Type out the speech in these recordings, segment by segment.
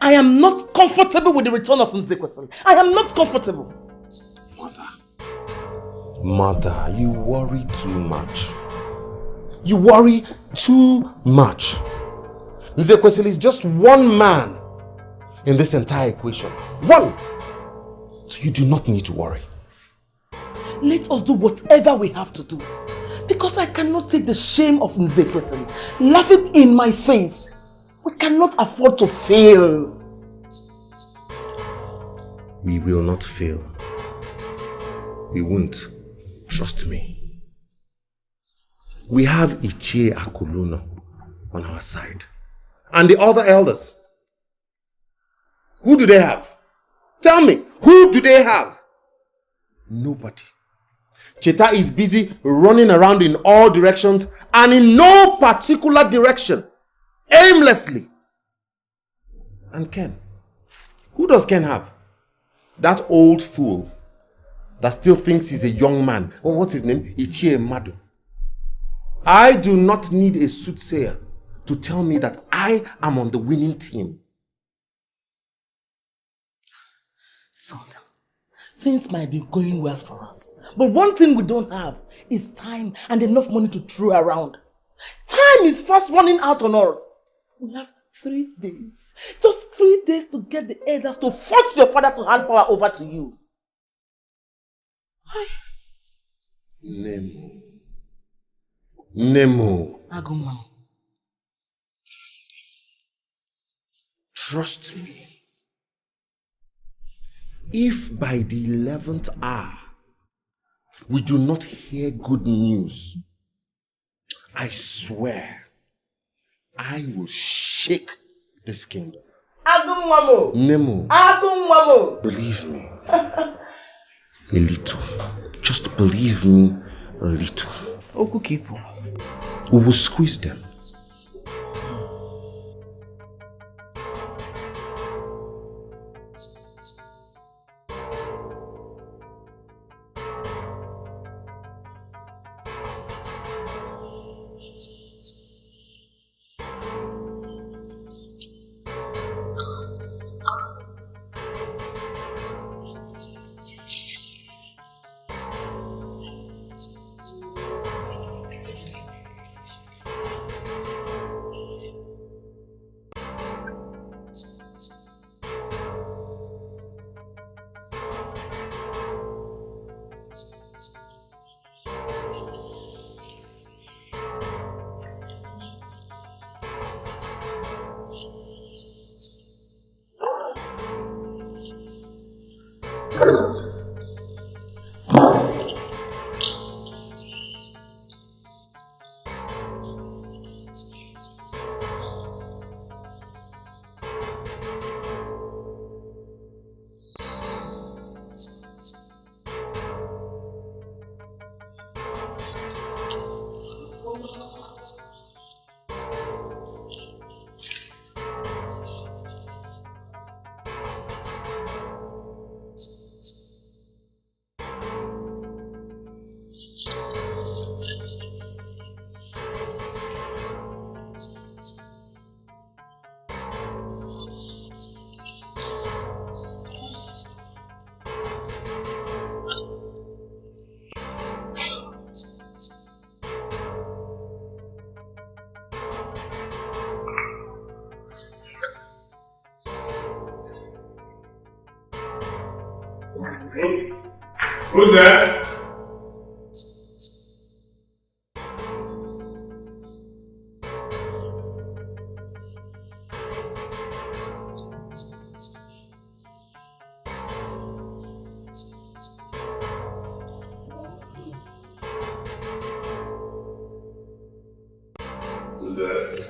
I am not comfortable with the return of Nzekwesili. I am not comfortable. Mother, you worry too much. You worry too much. Nzekwesili is just one man in this entire equation. One! So you do not need to worry. Let us do whatever we have to do. Because I cannot take the shame of Nzekwesili laughing in my face. We cannot afford to fail. We will not fail. We won't. Trust me. We have Ichie Akuluno on our side. And the other elders. Who do they have? Tell me, who do they have? Nobody. Cheta is busy running around in all directions and in no particular direction. Aimlessly. And Ken. Who does Ken have? That old fool that still thinks he's a young man. Oh, what's his name? Ichie Madu. I do not need a soothsayer to tell me that I am on the winning team. Son, things might be going well for us. But one thing we don't have is time and enough money to throw around. Time is fast running out on us. We have 3 days. Just 3 days to get the elders to force your father to hand power over to you. Nemo. Nemo. Agumam. Trust me. If by the 11th hour we do not hear good news, I swear I will shake this kingdom. Agumamo. Nemo. Agumamo. Believe me. A little. Just believe me a little. Okukipu. We will squeeze them. Who's that? Who's that?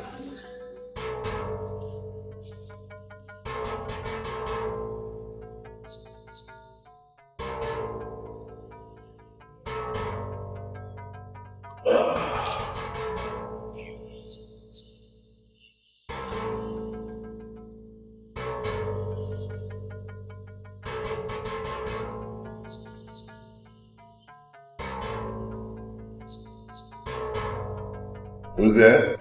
Who's that?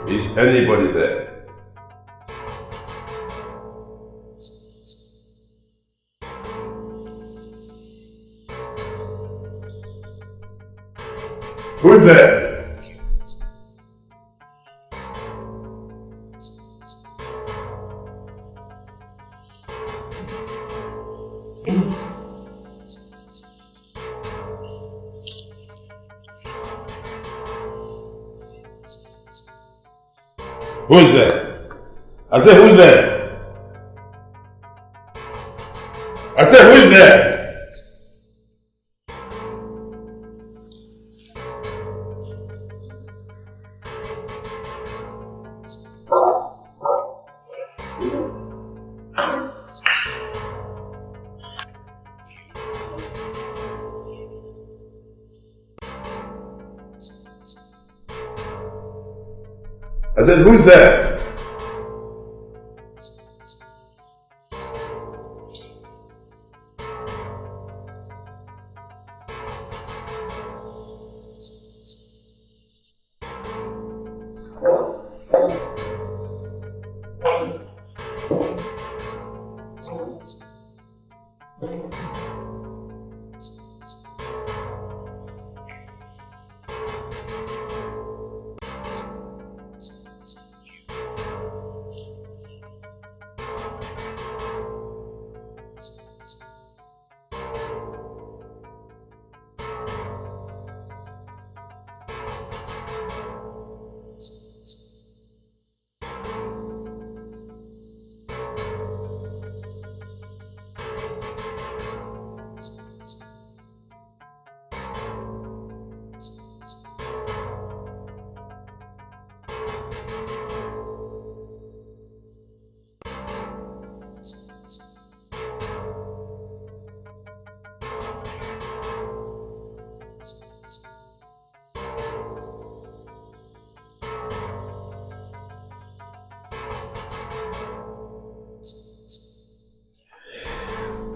Is anybody there? Who's there? Who's there? I said, who's there? I said, who's there? I said, who's there?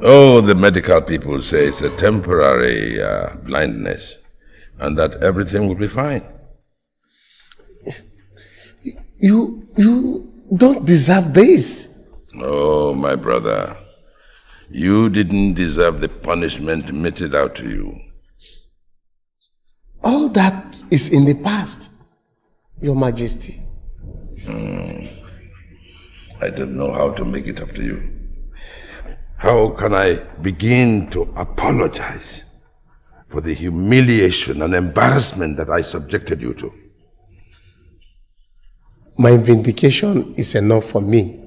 Oh, the medical people say it's a temporary blindness and that everything will be fine. You don't deserve this. Oh, my brother, you didn't deserve the punishment meted out to you. All that is in the past, Your Majesty. I don't know how to make it up to you. How can I begin to apologize for the humiliation and embarrassment that I subjected you to? My vindication is enough for me.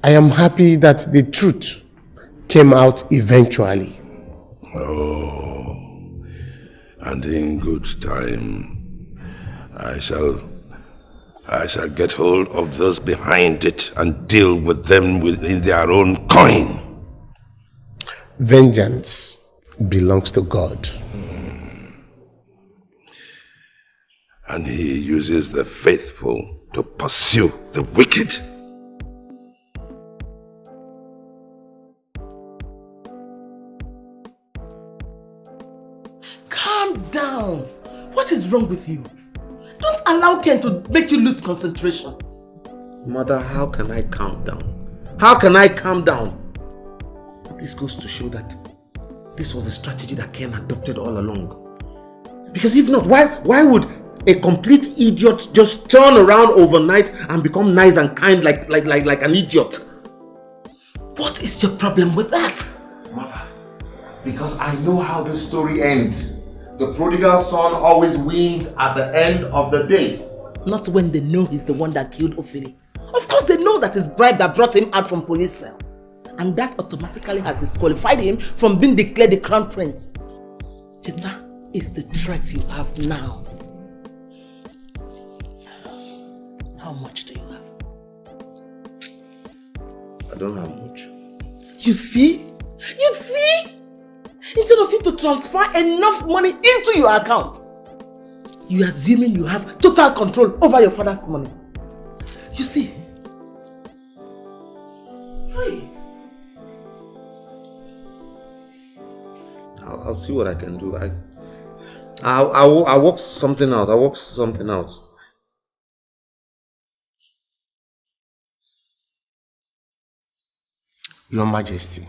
I am happy that the truth came out eventually. Oh, and in good time, I shall get hold of those behind it and deal with them within their own coin. Vengeance belongs to God. And he uses the faithful to pursue the wicked. Calm down. What is wrong with you? Don't allow Ken to make you lose concentration. Mother, how can I calm down? How can I calm down? This goes to show that this was a strategy that Ken adopted all along. Because if not, why would a complete idiot just turn around overnight and become nice and kind like an idiot? What is your problem with that? Mother, because I know how this story ends. The prodigal son always wins at the end of the day. Not when they know he's the one that killed Ophelia. Of course they know that it's bribe that brought him out from police cell. And that automatically has disqualified him from being declared the crown prince. Cheta is the threat you have now. How much do you have? I don't have much. You see? You see? Instead of you to transfer enough money into your account, you are assuming you have total control over your father's money. You see? Hey. I'll see what I can do. I'll work something out. Your Majesty,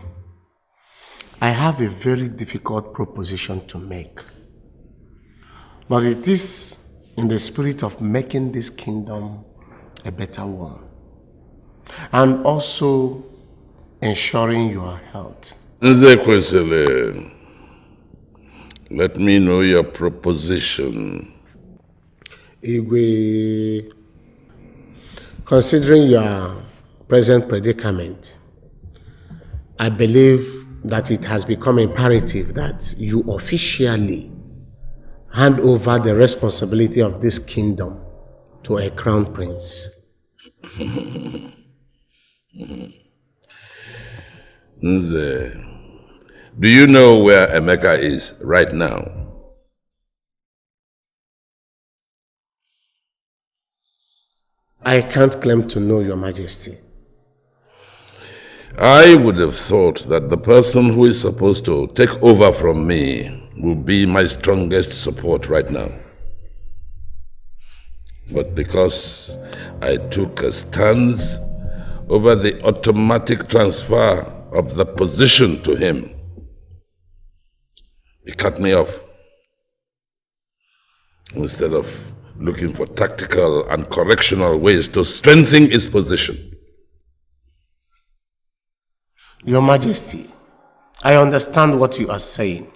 I have a very difficult proposition to make. But it is in the spirit of making this kingdom a better one. And also ensuring your health. Nzekwesili, let me know your proposition. Igwe, considering your present predicament, I believe that it has become imperative that you officially hand over the responsibility of this kingdom to a crown prince. Nze, do you know where Emeka is right now? I can't claim to know, Your Majesty. I would have thought that the person who is supposed to take over from me will be my strongest support right now. But because I took a stance over the automatic transfer of the position to him, he cut me off. Instead of looking for tactical and correctional ways to strengthen his position. Your Majesty, I understand what you are saying.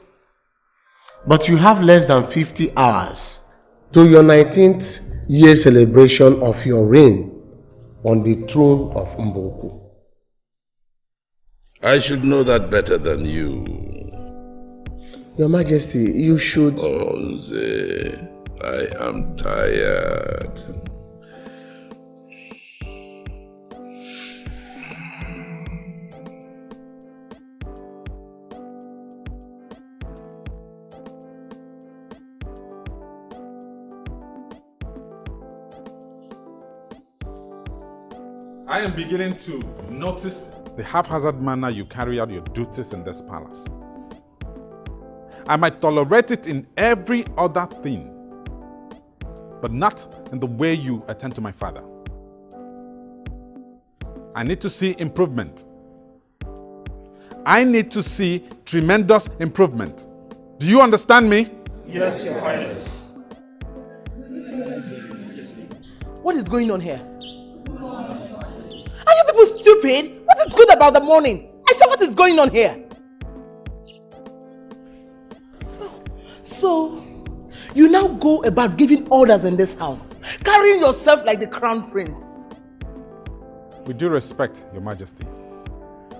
But you have less than 50 hours to your 19th year celebration of your reign on the throne of Mboku. I should know that better than you. Your Majesty, you should... Oh, Nze, I am tired. I am beginning to notice the haphazard manner you carry out your duties in this palace. I might tolerate it in every other thing, but not in the way you attend to my father. I need to see improvement. I need to see tremendous improvement. Do you understand me? Yes, Your Highness. What is going on here? Are you people stupid? What is good about the morning? I said, what is going on here? So, you now go about giving orders in this house, carrying yourself like the crown prince. With due respect, Your Majesty,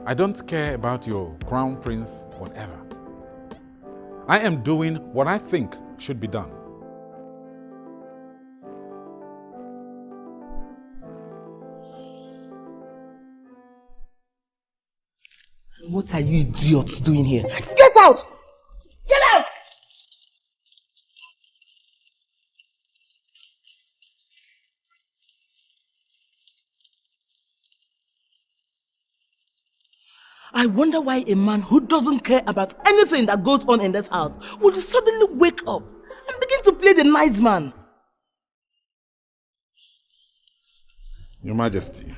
I don't care about your crown prince whatever. I am doing what I think should be done. What are you idiots doing here? Get out! Get out! I wonder why a man who doesn't care about anything that goes on in this house would suddenly wake up and begin to play the nice man. Your Majesty,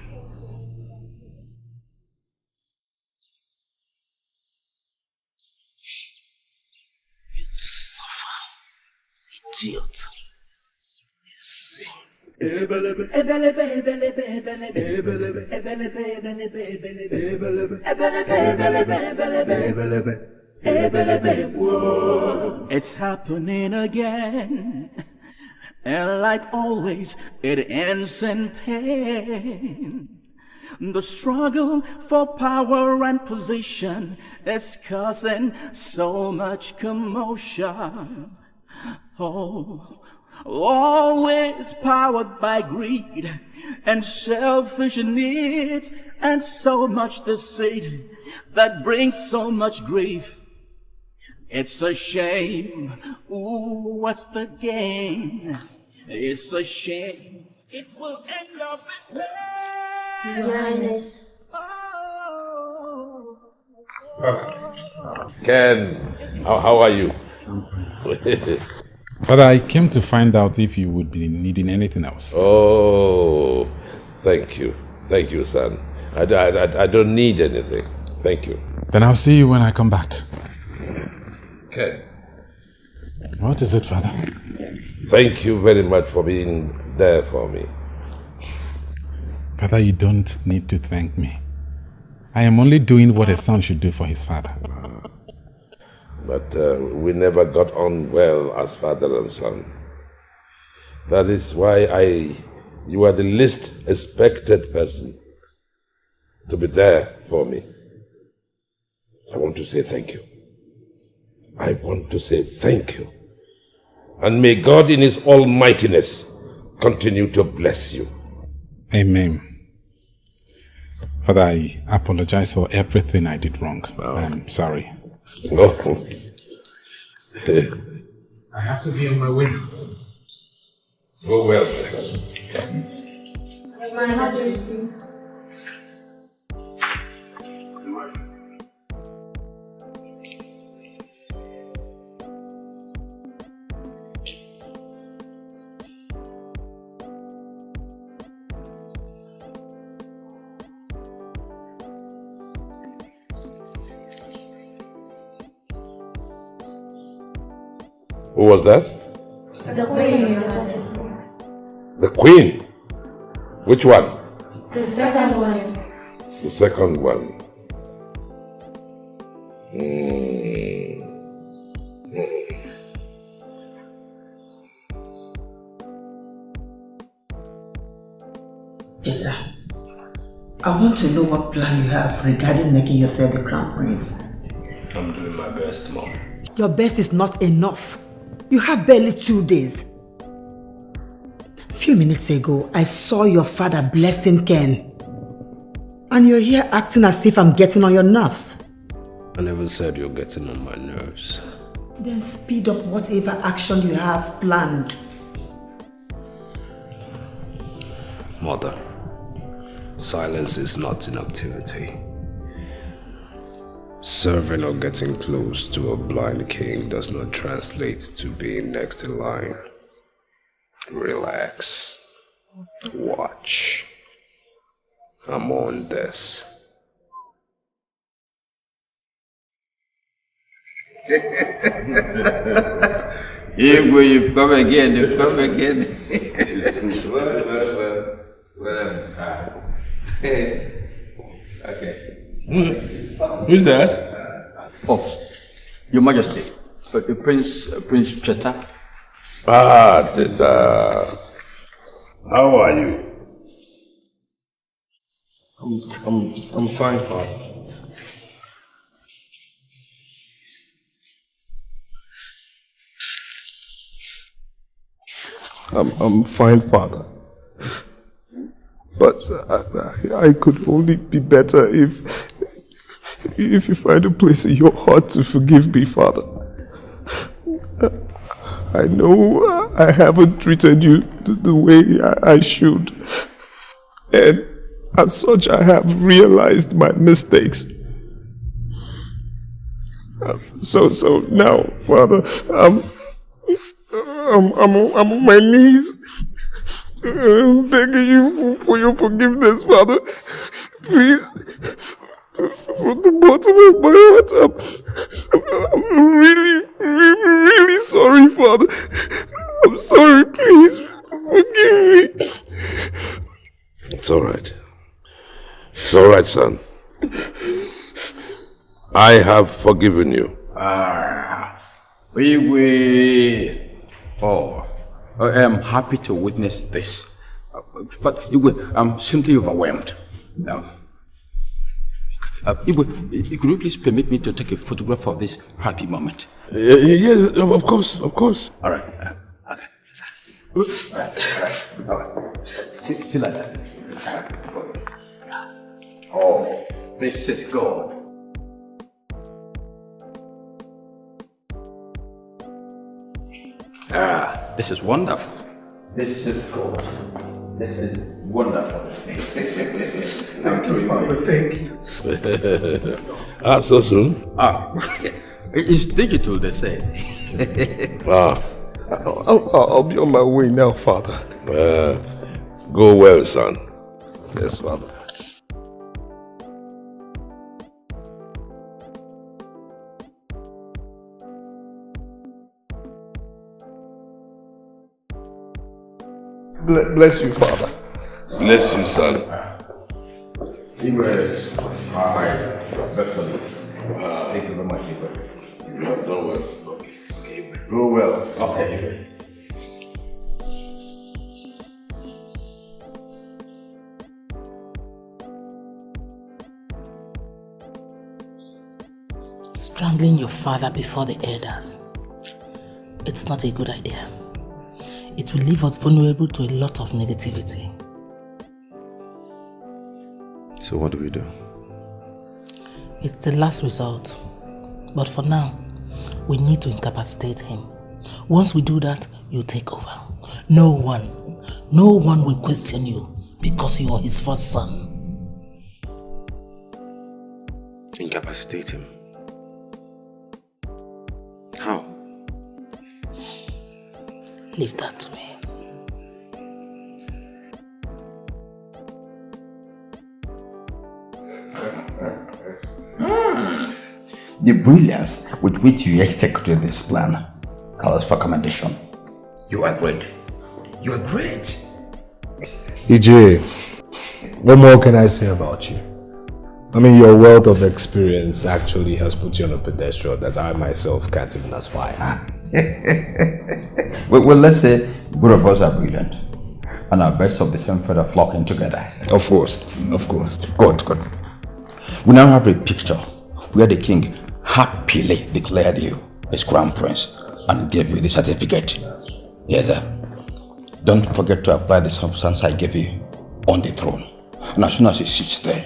Idiot. It's happening again, and like always, it ends in pain. The struggle for power and position is causing so much commotion. Oh, always powered by greed and selfish needs and so much deceit that brings so much grief. It's a shame. Ooh, what's the gain? It's a shame. It will end up in pain. Your Highness. Ken, how are you? Father, I came to find out if you would be needing anything else. Oh, thank you. Thank you, son. I don't need anything. Thank you. Then I'll see you when I come back. Okay. What is it, Father? Thank you very much for being there for me. Father, you don't need to thank me. I am only doing what a son should do for his father. But we never got on well as father and son. That is why you are the least expected person to be there for me. I want to say thank you. I want to say thank you. And may God in His almightiness continue to bless you. Amen. Father, I apologize for everything I did wrong. I'm sorry. Oh. I have to be on my way. Go well, my son. My Majesty. Who was that? The Queen, Your Majesty. The Queen? Which one? The second one. The second one. Peter, I want to know what plan you have regarding making yourself the crown prince. I'm doing my best, Mom. Your best is not enough. You have barely 2 days. A few minutes ago, I saw your father blessing Ken. And you're here acting as if I'm getting on your nerves. I never said you're getting on my nerves. Then speed up whatever action you have planned. Mother, silence is not inactivity. Serving or getting close to a blind king does not translate to being next in line. Relax. Watch. I'm on this. You've come again, you've come again. Okay. Who's that? Oh, Your Majesty, Prince Cheta. Ah, Cheta. How are you? I'm fine, Father. I'm fine, Father. But I could only be better if you find a place in your heart to forgive me, Father. I know I haven't treated you the way I should. And as such, I have realized my mistakes. So now, Father, I'm on my knees, begging you for your forgiveness, Father. Please, from the bottom of my heart, I'm really sorry, Father. I'm sorry, please forgive me. It's all right. It's all right, son. I have forgiven you. I am happy to witness this. But I'm simply overwhelmed. Could you please permit me to take a photograph of this happy moment? Yes, of course, of course. All right. Okay. All right. Feel like that. Oh, this is good. This is wonderful. This is good. This is wonderful. Thank you, Father. Thank you. So soon? It's digital, they say. I'll be on my way now, Father. Go well, son. Yes, Father. Bless you, Father. Bless you, son. Yes. Hi. Thank you very much, You have done well. Okay. Go well. Okay. Strangling your father before the elders. It's not a good idea. It will leave us vulnerable to a lot of negativity. So what do we do? It's the last resort. But for now, we need to incapacitate him. Once we do that, you take over. No one will question you because you are his first son. Incapacitate him? How? Leave that to me. The brilliance with which you executed this plan calls for commendation. You are great. You are great. EJ, what more can I say about you? I mean, your wealth of experience actually has put you on a pedestal that I myself can't even aspire. well, let's say both of us are brilliant. And our best of the same feather flocking together. Of course. Good. We now have a picture where the king happily declared you his crown prince and gave you the certificate. Yes, sir. Don't forget to apply the substance I gave you on the throne. And as soon as he sits there,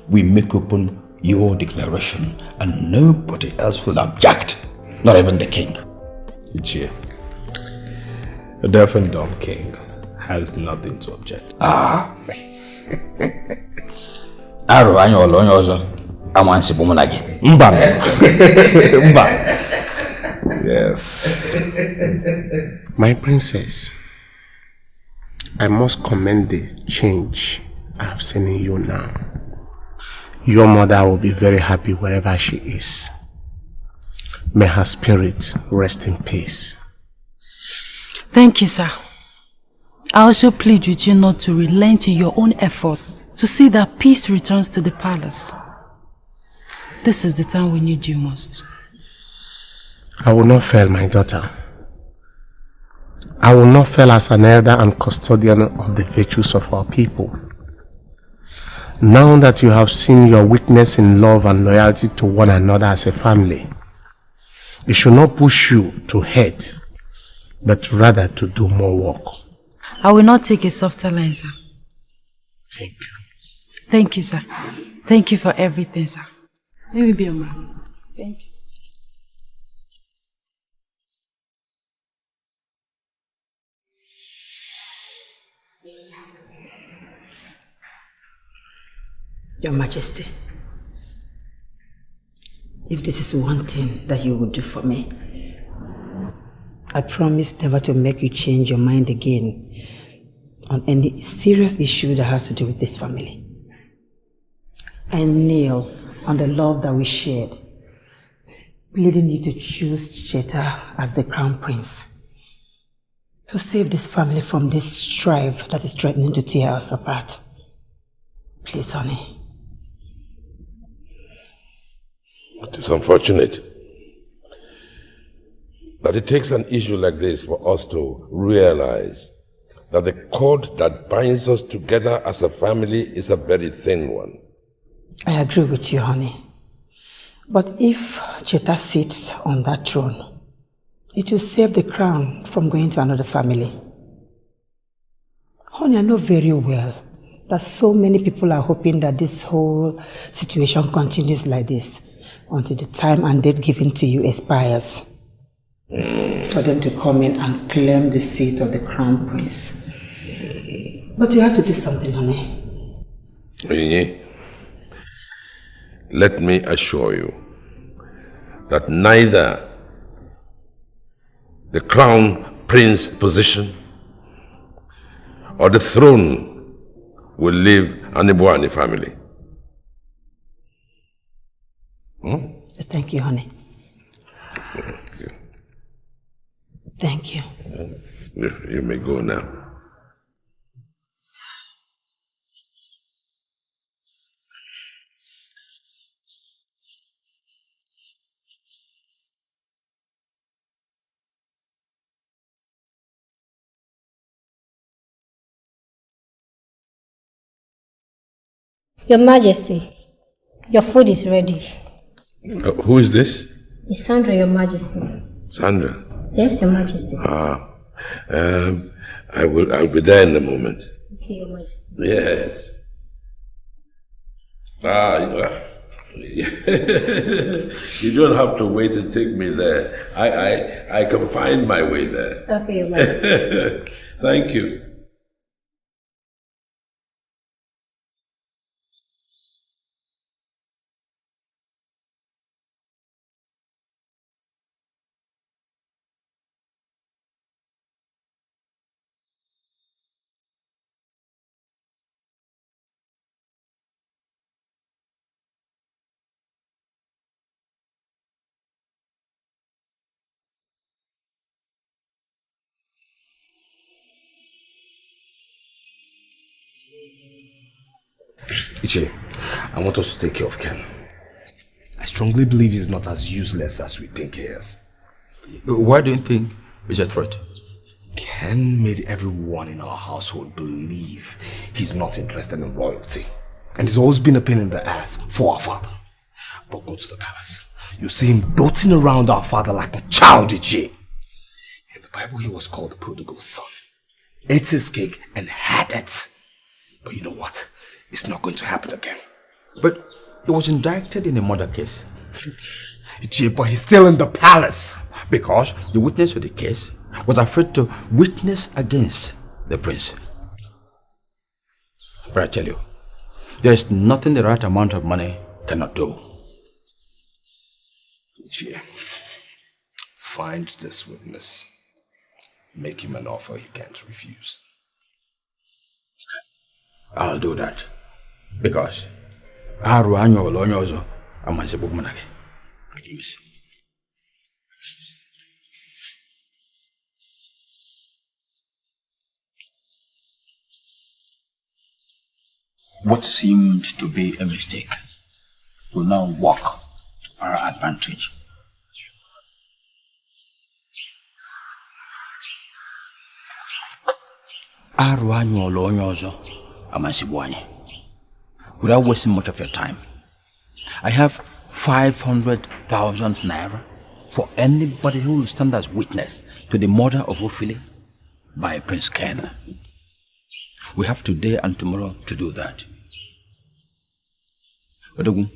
we make open your declaration and nobody else will object, not even the king. EJ, a deaf and dumb king has nothing to object. Aro anyo olo onye ozo amansi bumunagi. Mba. Yes. My princess, I must commend the change I have seen in you now. Your mother will be very happy wherever she is. May her spirit rest in peace. Thank you, sir. I also plead with you not to relent in your own effort to see that peace returns to the palace. This is the time we need you most. I will not fail my daughter. I will not fail as an elder and custodian of the virtues of our people. Now that you have seen your weakness in love and loyalty to one another as a family, it should not push you to hate, but rather to do more work. I will not take a softer line, sir. Thank you. Thank you, sir. Thank you for everything, sir. Let me be a man. Thank you. Your Majesty, if this is one thing that you would do for me, I promise never to make you change your mind again on any serious issue that has to do with this family. I kneel on the love that we shared, pleading you to choose Cheta as the crown prince to save this family from this strife that is threatening to tear us apart. Please, honey. It is unfortunate that it takes an issue like this for us to realize that the cord that binds us together as a family is a very thin one. I agree with you, honey. But if Cheta sits on that throne, it will save the crown from going to another family. Honey, I know very well that so many people are hoping that this whole situation continues like this until the time and date given to you expires. For them to come in and claim the seat of the crown prince. But you have to do something, honey. Let me assure you that neither the crown prince position or the throne will leave Anibwani family. Thank you, honey. Thank you. You may go now. Your Majesty, your food is ready. Who is this? It's Sandra, Your Majesty. Sandra? Yes, Your Majesty. I'll be there in a moment. Okay, Your Majesty. Yes. You don't have to wait and take me there. I can find my way there. Okay, Your Majesty. Thank you. Iche, I want us to take care of Ken. I strongly believe he's not as useless as we think he is. Why do you think he's a threat? Ken made everyone in our household believe he's not interested in royalty. And he's always been a pain in the ass for our father. But go to the palace. You see him doting around our father like a child, Iche. In the Bible, he was called the prodigal son. Ate his cake and had it. But you know what? It's not going to happen again. But he was indicted in a murder case. Iche, but he's still in the palace. Because the witness of the case was afraid to witness against the prince. But I tell you, there is nothing the right amount of money cannot do. Iche, find this witness. Make him an offer he can't refuse. I'll do that. Because Aru anyo olonyo ozo amanse bugmanage. Akimisi. What seemed to be a mistake will now work to our advantage. Aru anyo olonyo ozo amanse buanye. Without wasting much of your time, I have 500,000 naira for anybody who will stand as witness to the murder of Ofili by Prince Ken. We have today and tomorrow to do that. Odogun,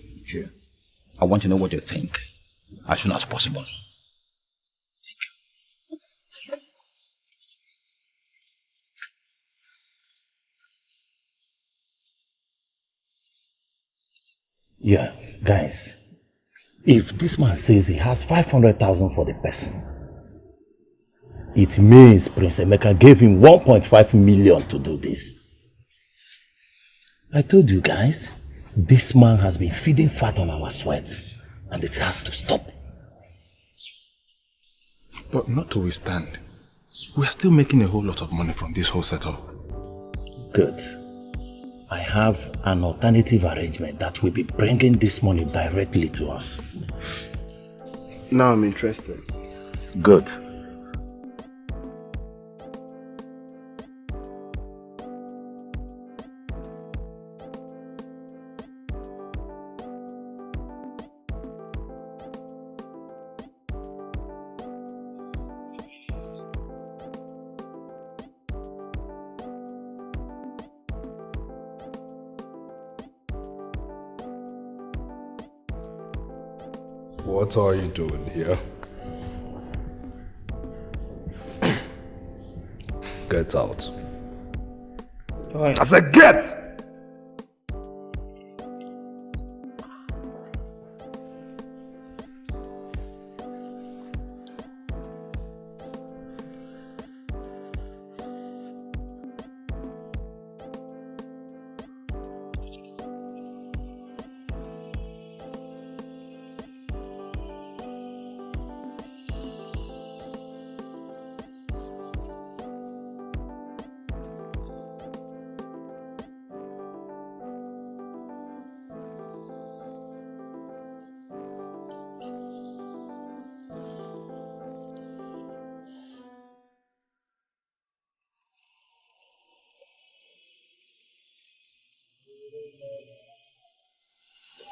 I want to know what you think as soon as possible. Yeah, guys, if this man says he has 500,000 for the person, it means Prince Emeka gave him 1.5 million to do this. I told you guys, this man has been feeding fat on our sweat, and it has to stop. But notwithstanding, we are still making a whole lot of money from this whole setup. Good. I have an alternative arrangement that will be bringing this money directly to us. Now I'm interested. Good. What are you doing here? Get out. Right. I said get!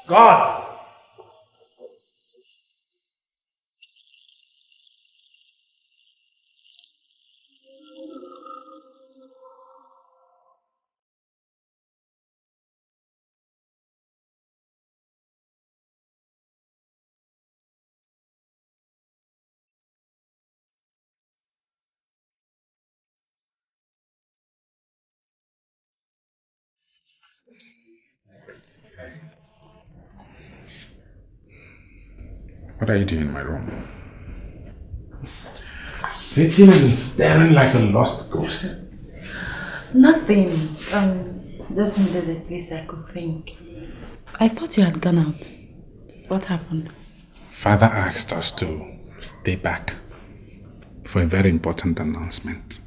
God! What are you doing in my room? Sitting and staring like a lost ghost. Nothing. Just needed a place I could think. I thought you had gone out. What happened? Father asked us to stay back for a very important announcement.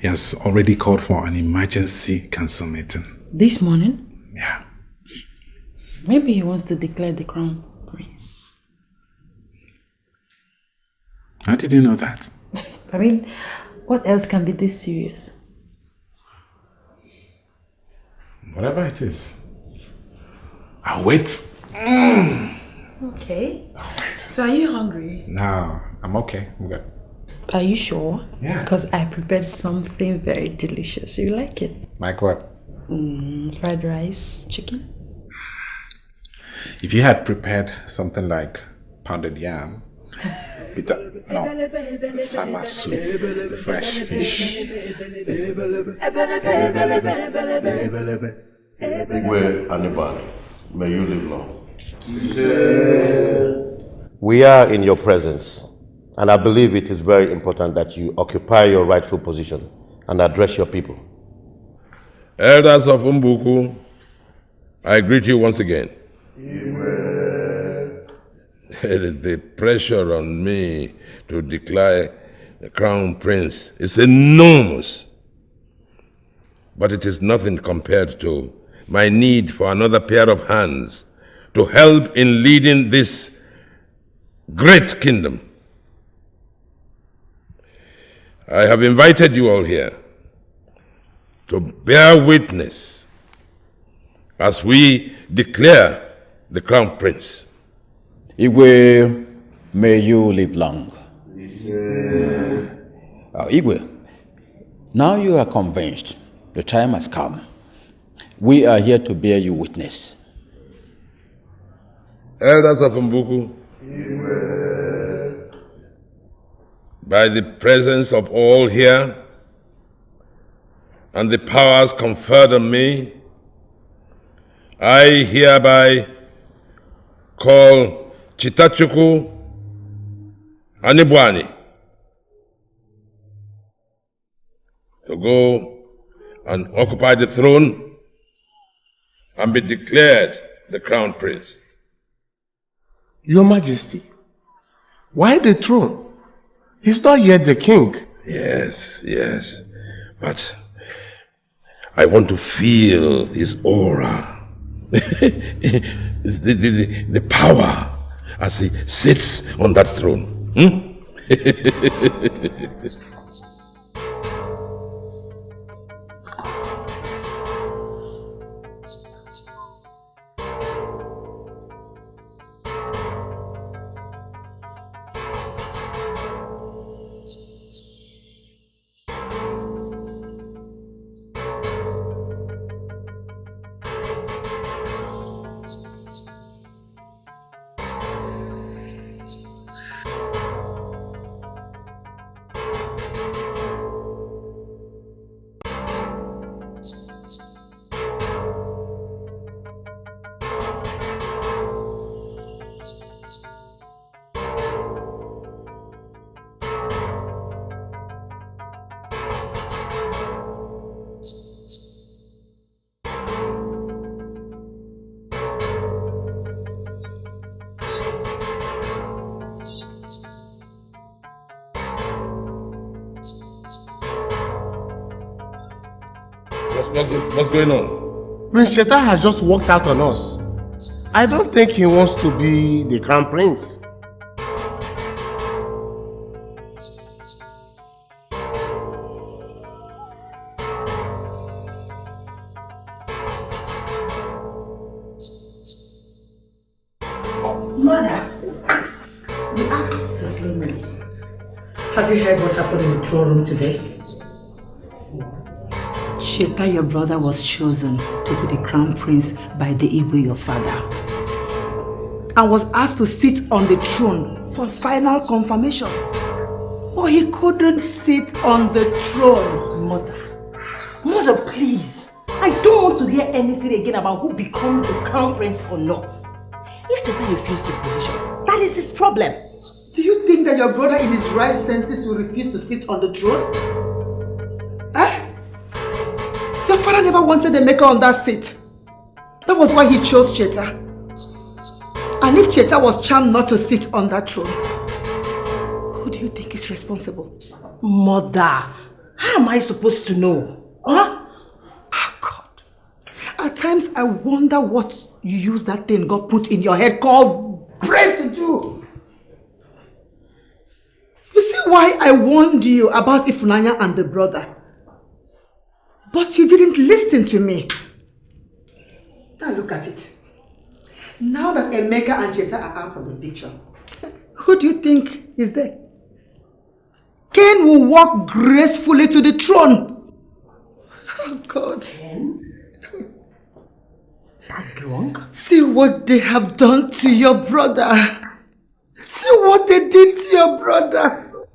He has already called for an emergency council meeting. This morning? Yeah. Maybe he wants to declare the crown prince. How did you know that? I mean, what else can be this serious? Whatever it is. I'll wait. Okay. So are you hungry? No, I'm okay. I'm good. Are you sure? Yeah. Because I prepared something very delicious. You like it? Like what? Fried rice, chicken. If you had prepared something like pounded yam, sama soup, fresh fish. Igwe Anibani, may you live long. We are in your presence, and I believe it is very important that you occupy your rightful position and address your people. Elders of Umbuku, I greet you once again. The pressure on me to declare the crown prince is enormous. But it is nothing compared to my need for another pair of hands to help in leading this great kingdom. I have invited you all here to bear witness as we declare the crown prince. Igwe, may you live long. Igwe, now you are convinced the time has come. We are here to bear you witness. Elders of Mbuku, by the presence of all here and the powers conferred on me, I hereby call Chitachuku Anibwani to go and occupy the throne and be declared the crown prince. Your Majesty, why the throne? He's not yet the king. Yes, but I want to feel his aura, the power as he sits on that throne. What's going on? Prince Cheta has just walked out on us. I don't think he wants to be the crown prince. Mother, you asked to slay me. Have you heard what happened in the throne room today? Cheta, your brother, was chosen to be the crown prince by the Igwe, your father, and was asked to sit on the throne for final confirmation. But he couldn't sit on the throne. Mother, please. I don't want to hear anything again about who becomes the crown prince or not. If Cheta refused the position, that is his problem. Do you think that your brother in his right senses will refuse to sit on the throne? Eh? Your father never wanted a maker on that seat. That was why he chose Cheta. And if Cheta was charmed not to sit on that throne, who do you think is responsible? Mother, how am I supposed to know? Huh? Oh God. At times I wonder what you use that thing God put in your head called brain to do. You see why I warned you about Ifunanya and the brother? But you didn't listen to me. Now look at it. Now that Emeka and Cheta are out of the picture, who do you think is there? Cain will walk gracefully to the throne. Oh God. Cain? That drunk? See what they have done to your brother. See what they did to your brother.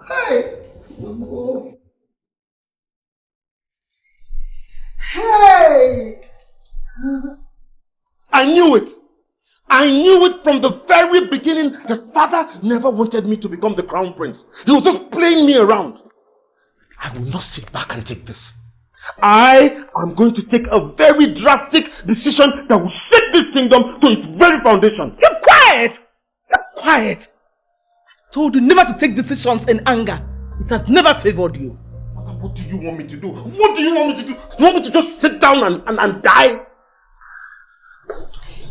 Hey. Hey. I knew it. I knew it from the very beginning that father never wanted me to become the crown prince. He was just playing me around. I will not sit back and take this. I am going to take a very drastic decision that will shake this kingdom to its very foundation. Keep quiet! Keep quiet! I told you never to take decisions in anger. It has never favored you. What do you want me to do? What do you want me to do? You want me to just sit down and die?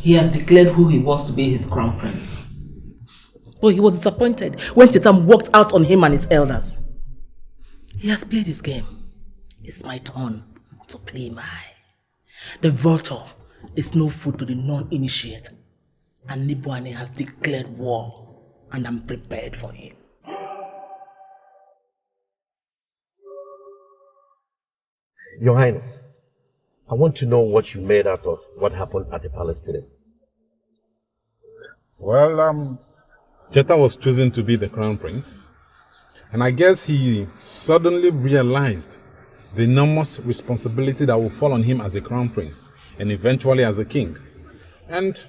He has declared who he wants to be his crown prince. But he was disappointed when Chetam walked out on him and his elders. He has played his game. It's my turn to play mine. The vulture is no food to the non-initiate. And Nibuane has declared war, and I'm prepared for him. Your Highness, I want to know what you made out of what happened at the palace today. Well, Cheta was chosen to be the crown prince. And I guess he suddenly realized the enormous responsibility that will fall on him as a crown prince and eventually as a king. And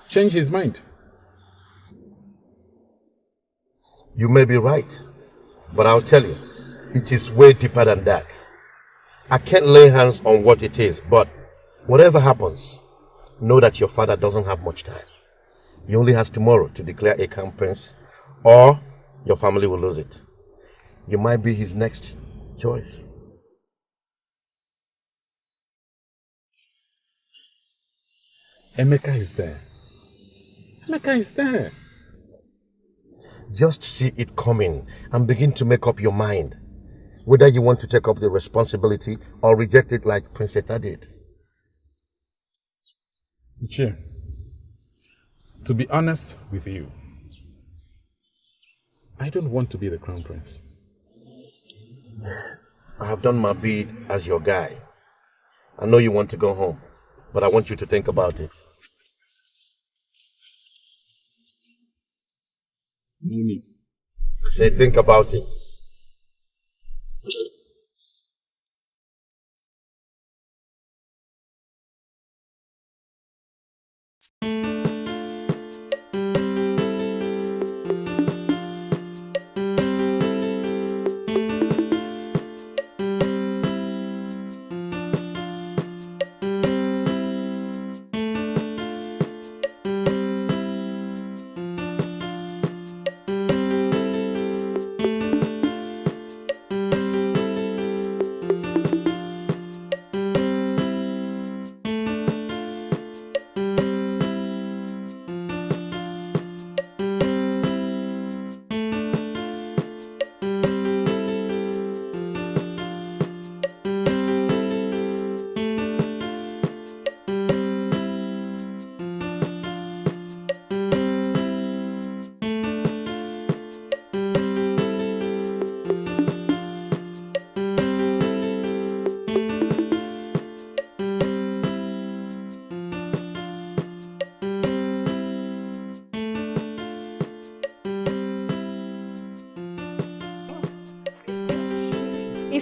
changed his mind. You may be right, but I'll tell you, it is way deeper than that. I can't lay hands on what it is, but whatever happens, know that your father doesn't have much time. He only has tomorrow to declare a crown prince, or your family will lose it. You might be his next choice. Emeka is there. Emeka is there. Just see it coming and begin to make up your mind whether you want to take up the responsibility or reject it like Prince Cheta did. Ichie, to be honest with you, I don't want to be the crown prince. I have done my bid as your guy. I know you want to go home, but I want you to think about it. No need. Say, think about it.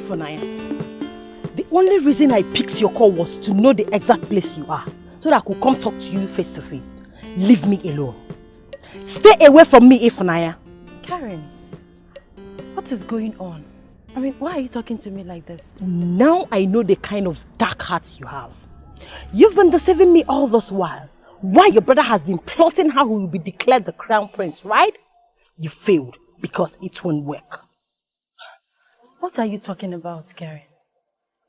Ifunanya, the only reason I picked your call was to know the exact place you are, so that I could come talk to you face to face. Leave me alone. Stay away from me, Ifunanya. Karen, what is going on? I mean, why are you talking to me like this? Now I know the kind of dark heart you have. You've been deceiving me all this while. Why your brother has been plotting how he will be declared the crown prince, right? You failed because it won't work. What are you talking about, Karen?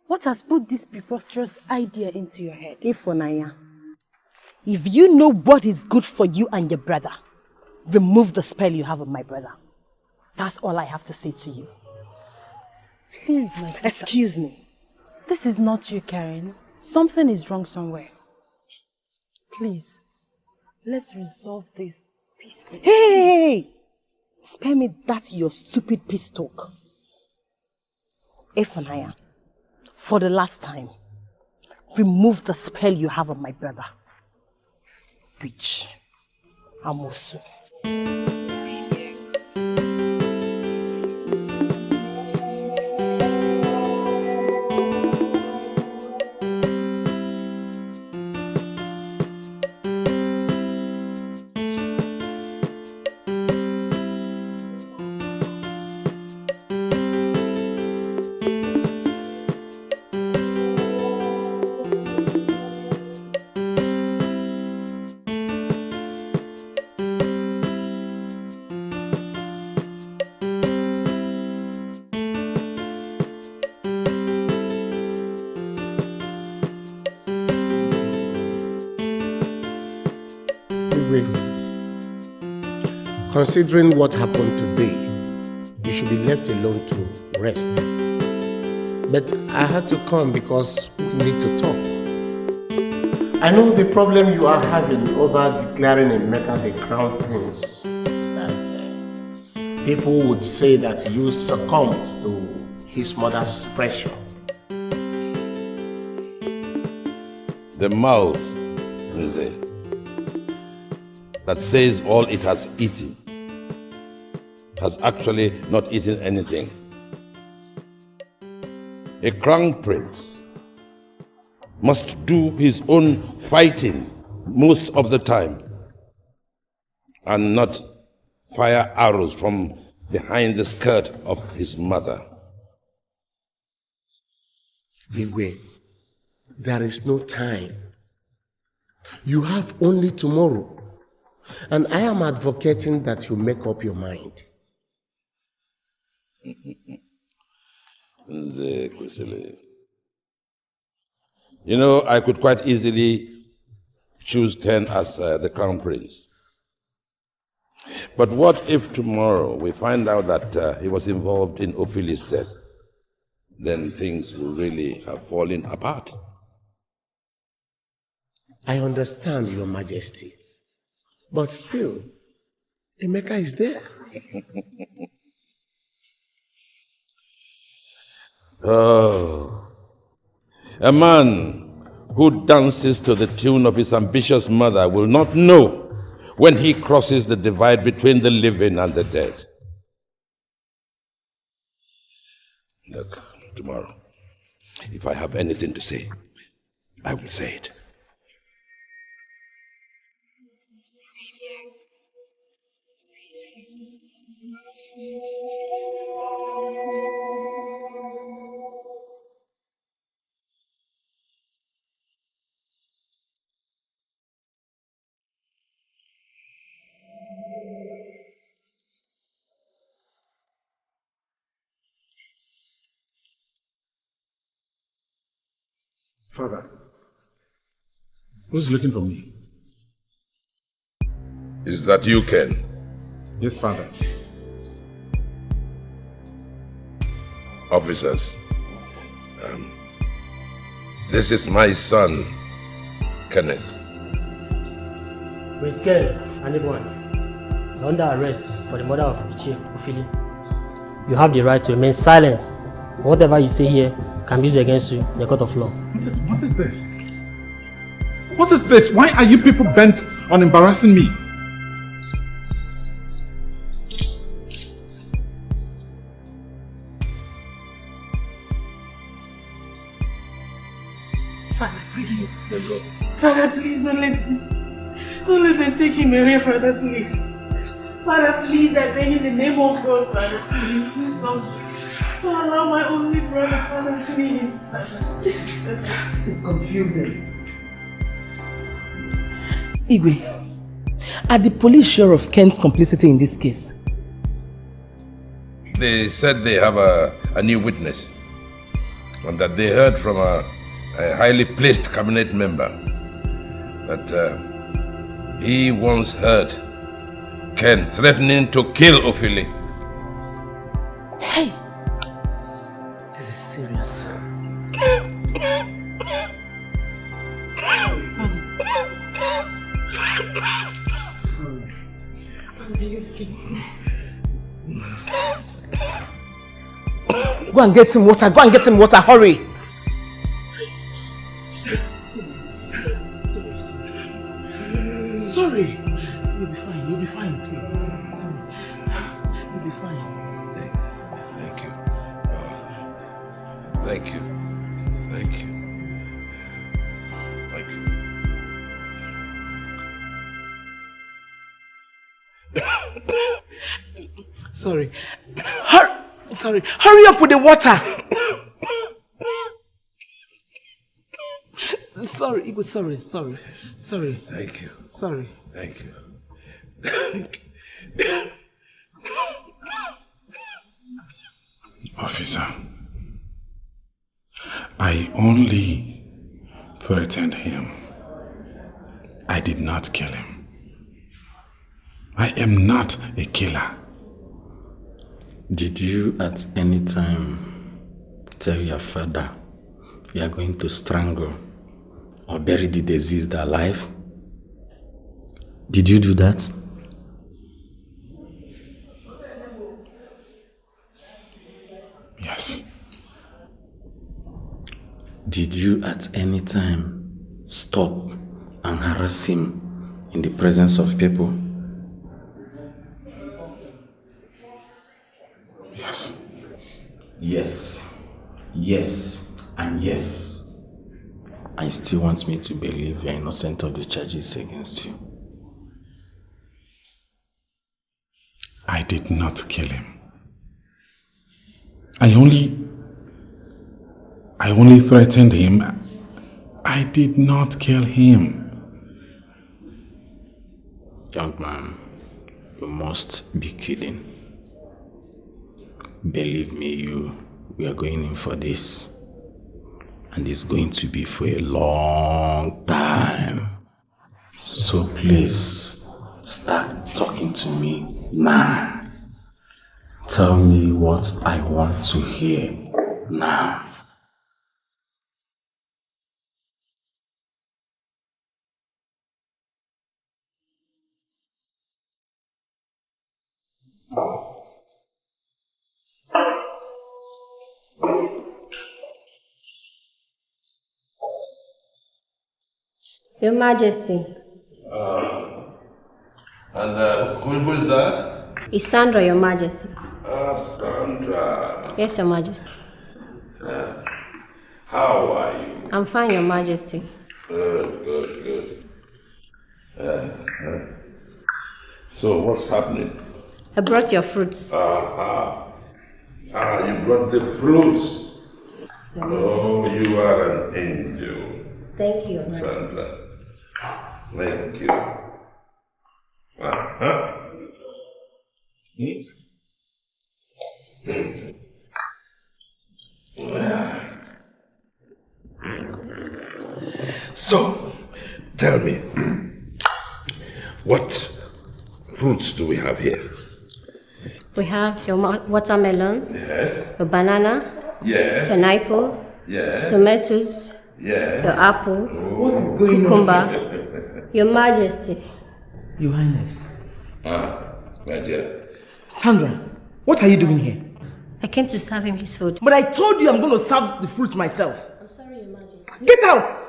What has put this preposterous idea into your head? Ifunanya, if you know what is good for you and your brother, remove the spell you have on my brother. That's all I have to say to you. Please, my sister. Excuse me. This is not you, Karen. Something is wrong somewhere. Please, let's resolve this peacefully. Hey! Spare me that your stupid peace talk. Ifunanya, for the last time, remove the spell you have on my brother. Witch. Amosu. Considering what happened today, you should be left alone to rest. But I had to come because we need to talk. I know the problem you are having over declaring Emeka the crown prince is that people would say that you succumbed to his mother's pressure. The mouth, that says all it has eaten has actually not eaten anything. A crown prince must do his own fighting most of the time and not fire arrows from behind the skirt of his mother. Igwe, there is no time. You have only tomorrow. And I am advocating that you make up your mind. You know, I could quite easily choose Ken as the crown prince. But what if tomorrow we find out that he was involved in Ophelia's death? Then things will really have fallen apart. I understand, Your Majesty. But still, Emeka is there. Oh, a man who dances to the tune of his ambitious mother will not know when he crosses the divide between the living and the dead. Look, tomorrow, if I have anything to say, I will say it. Father, who's looking for me? Is that you, Ken? Yes, Father. Officers, this is my son, Kenneth. Wait, Ken, and everyone, you're under arrest for the murder of Ichie Ophili. You have the right to remain silent. Whatever you say here can be used against you in the court of law. What is this? What is this? Why are you people bent on embarrassing me? please. Father, please don't let them take him away, Father, please. Father, please, I beg in the name of God, Father, please do something. Don't allow my only brother, Father, please. This is confusing. Igwe, are the police sure of Ken's complicity in this case? They said they have a new witness, and that they heard from a highly placed cabinet member that he once heard Ken threatening to kill Ophelia. Hey! This is serious. Go and get him water. Go and get him water. Hurry. Sorry. You'll be fine. You'll be fine, please. Sorry. You'll be fine. Thank you. Thank you. Thank you. Thank you. Sorry. Sorry. Hurry up with the water. Sorry, Igwe, sorry. Thank you. Sorry. Thank you. Thank you. Officer, I only threatened him. I did not kill him. I am not a killer. Did you at any time tell your father you are going to strangle or bury the deceased alive? Did you do that? Yes. Did you at any time stop and harass him in the presence of people? Yes. Yes. Yes. And yes. I still want me to believe you're innocent of the charges against you. I did not kill him. I only threatened him. I did not kill him. Young man, you must be kidding. Believe me, we are going in for this. And it's going to be for a long time. So please, start talking to me now. Tell me what I want to hear now. Your Majesty. Who is that? It's Sandra, Your Majesty. Sandra. Yes, Your Majesty. How are you? I'm fine, Your Majesty. Good. So, what's happening? I brought your fruits. You brought the fruits. Oh, you are an angel. Thank you, Your Majesty. Sandra. Thank you. So, tell me, what fruits do we have here? We have your watermelon. Yes. Your banana. Yes. Pineapple. Yes. Tomatoes. Yes. Your apple. What is going cucumber. Your Majesty. Your Highness. My dear. Sandra, what are you doing here? I came to serve him his food. But I told you I'm going to serve the fruit myself. I'm sorry, Your Majesty. Get out!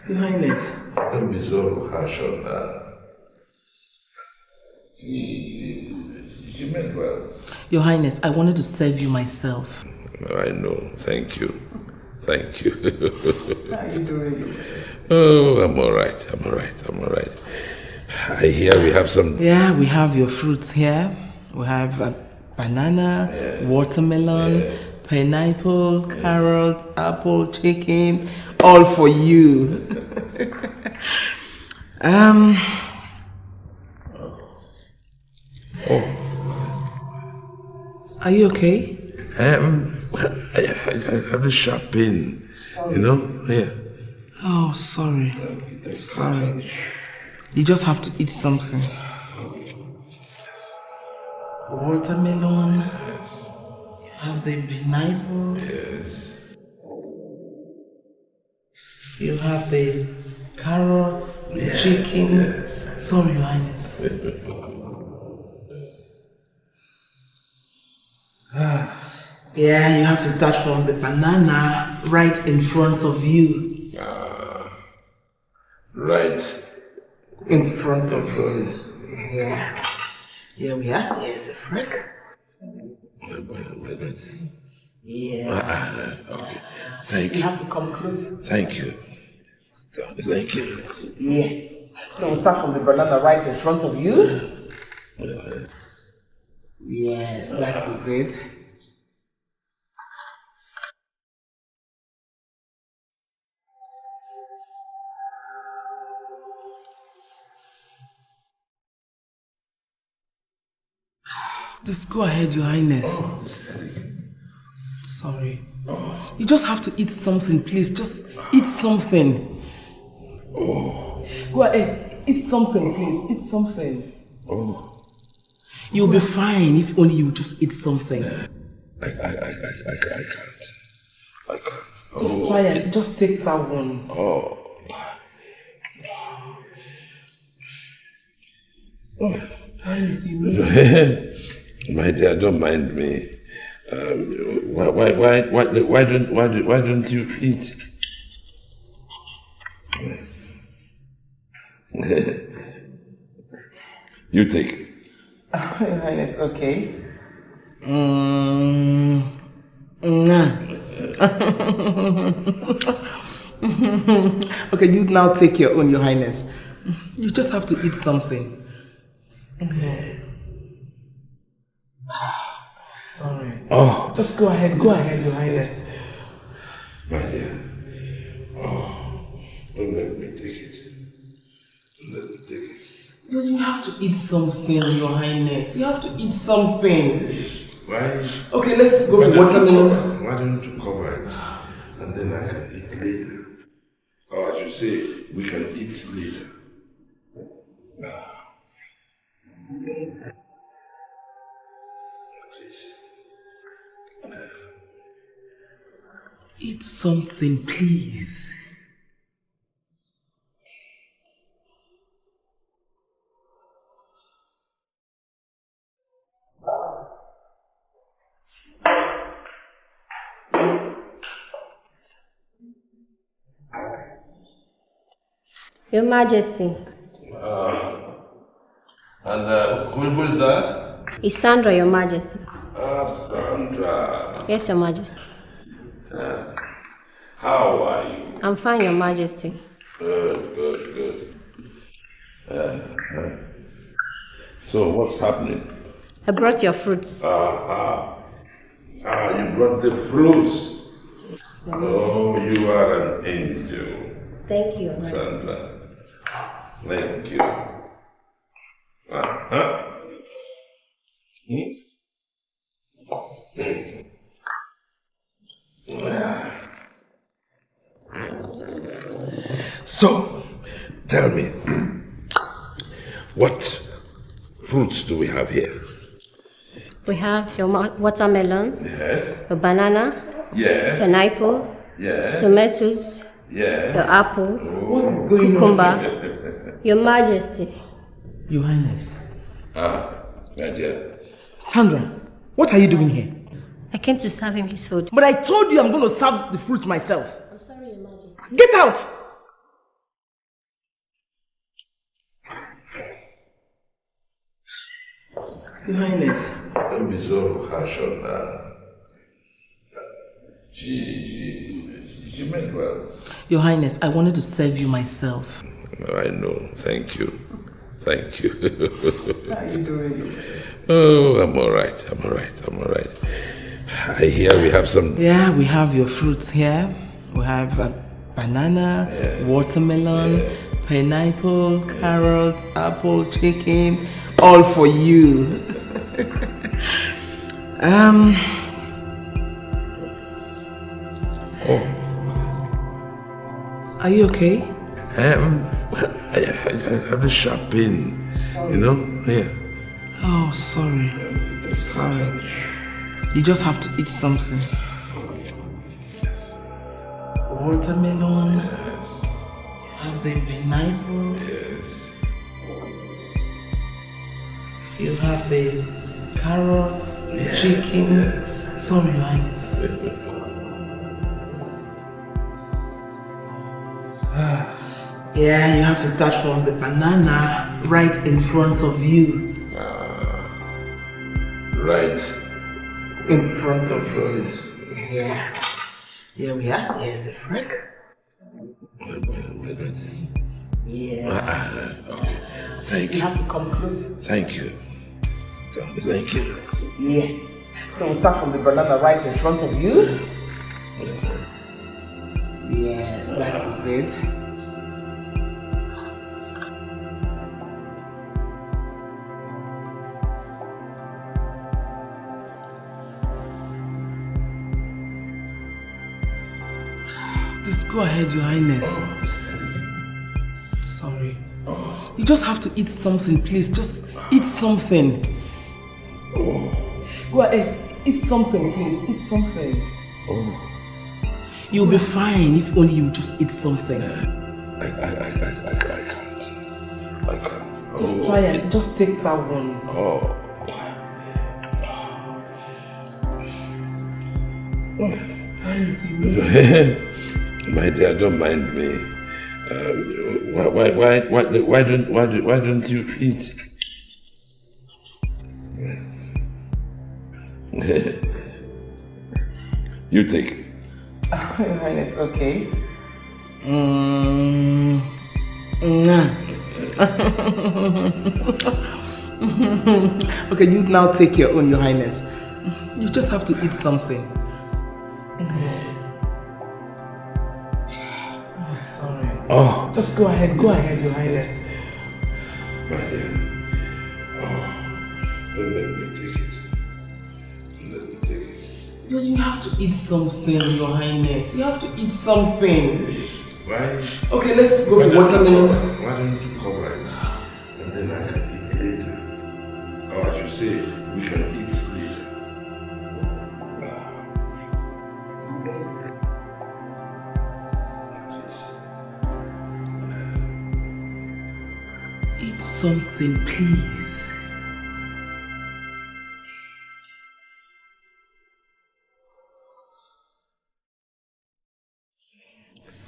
Your Highness. Don't be so harsh on her. You meant well. Your Highness, I wanted to serve you myself. I know. Thank you. Thank you. How are you doing? Oh, I'm all right. I hear we have some... Yeah, we have your fruits here. We have a banana, watermelon, pineapple, carrot, apple, chicken, all for you. Are you okay? I have a sharp pain, you know? Yeah. Oh, sorry. Sorry. You just have to eat something. Watermelon. Yes. You have the pineapple. Yes. You have the carrots, Yes. chicken. Yes. Sorry, Your Highness. Yeah, you have to start from the banana right in front of you. Right. In front of you. Yeah. Here we are. Here's a frick. Yeah. Okay. Thank you. You have to come closer. Thank you. Thank you. Yes. So we'll start from the banana right in front of you. Yes, that is it. Just go ahead, Your Highness. Sorry. You just have to eat something, please. Just eat something. Go ahead. Eat something, please. Eat something. You'll be fine if only you just eat something. I can't. Just try it. Just take that one. My dear, don't mind me. Why don't you eat? You take it. Your Highness, okay. Okay, you now take your own, Your Highness. You just have to eat something. Sorry. Just go ahead, Your Highness. My dear. Don't let me take it. You have to eat something, Your Highness. You have to eat something. Why? Okay, let's go for watermelon. Why don't you cover it? And then I can eat later. Or as you say, we can eat later. Eat something, please. Your Majesty. Who is that? It's Sandra, Your Majesty. Sandra. Yes, Your Majesty. How are you? I'm fine, Your Majesty. Good. So, what's happening? I brought your fruits. You brought the fruits. Oh, you are an angel. Thank you, Your Majesty. Sandra. Thank you. So, tell me, what fruits do we have here? We have your watermelon. Yes. Your banana. Yes. Pineapple. Yes. Tomatoes. Yes. Your apple. What is going cucumber. on? Your Majesty. Your Highness. My dear. Sandra, what are you doing here? I came to serve him his food. But I told you I'm going to serve the fruit myself. I'm sorry, Your Majesty. Get out! Your Highness. Don't be so harsh on her. She meant well. Your Highness, I wanted to serve you myself. I know. Thank you. Thank you. How are you doing? Oh, I'm all right. I hear we have some... Yeah, we have your fruits here. We have a banana, watermelon, pineapple, carrots, apple, chicken, all for you. Are you okay? I have a sharp pain, here. Oh, sorry. You just have to eat something. Watermelon. You have the pineapple. You have the carrots, chicken. Sorry, Your Highness. Yeah, you have to start from the banana right in front of you. Right in front of you. Yeah. Here we are. Here's the frick. Yeah. Okay. Thank you. You have to come close. Thank you. Yes. So we'll start from the banana right in front of you. Yes, that is it. Just go ahead, Your Highness. Sorry. You just have to eat something, please. Just eat something. Go ahead. Eat something, please. Eat something. You'll be fine if only you just eat something. I can't. Just try it. Just take that one. My dear, don't mind me. Why don't you eat? You take. Your Highness, okay. Okay, you now take your own, Your Highness. You just have to eat something. Oh, sorry. Just go ahead, Your Highness. My dear. Don't let me take it. You have to eat something, Your Highness. You have to eat something. Why? Okay, let's go for watermelon. Why don't you cover it? And then I can eat later. Or as you say, we can eat later. Eat something, please.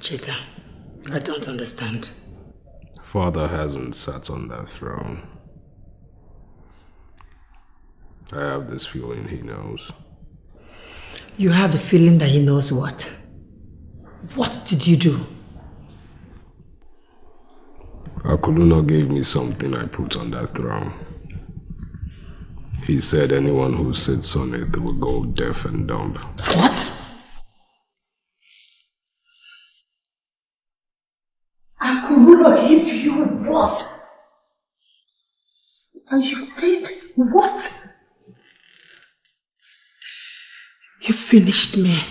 Cheta, I don't understand. Father hasn't sat on that throne. I have this feeling he knows. You have the feeling that he knows what? What did you do? Akuluna gave me something I put on that throne. He said anyone who sits on it will go deaf and dumb. What? Akuluna gave you what? And you did what? You finished me.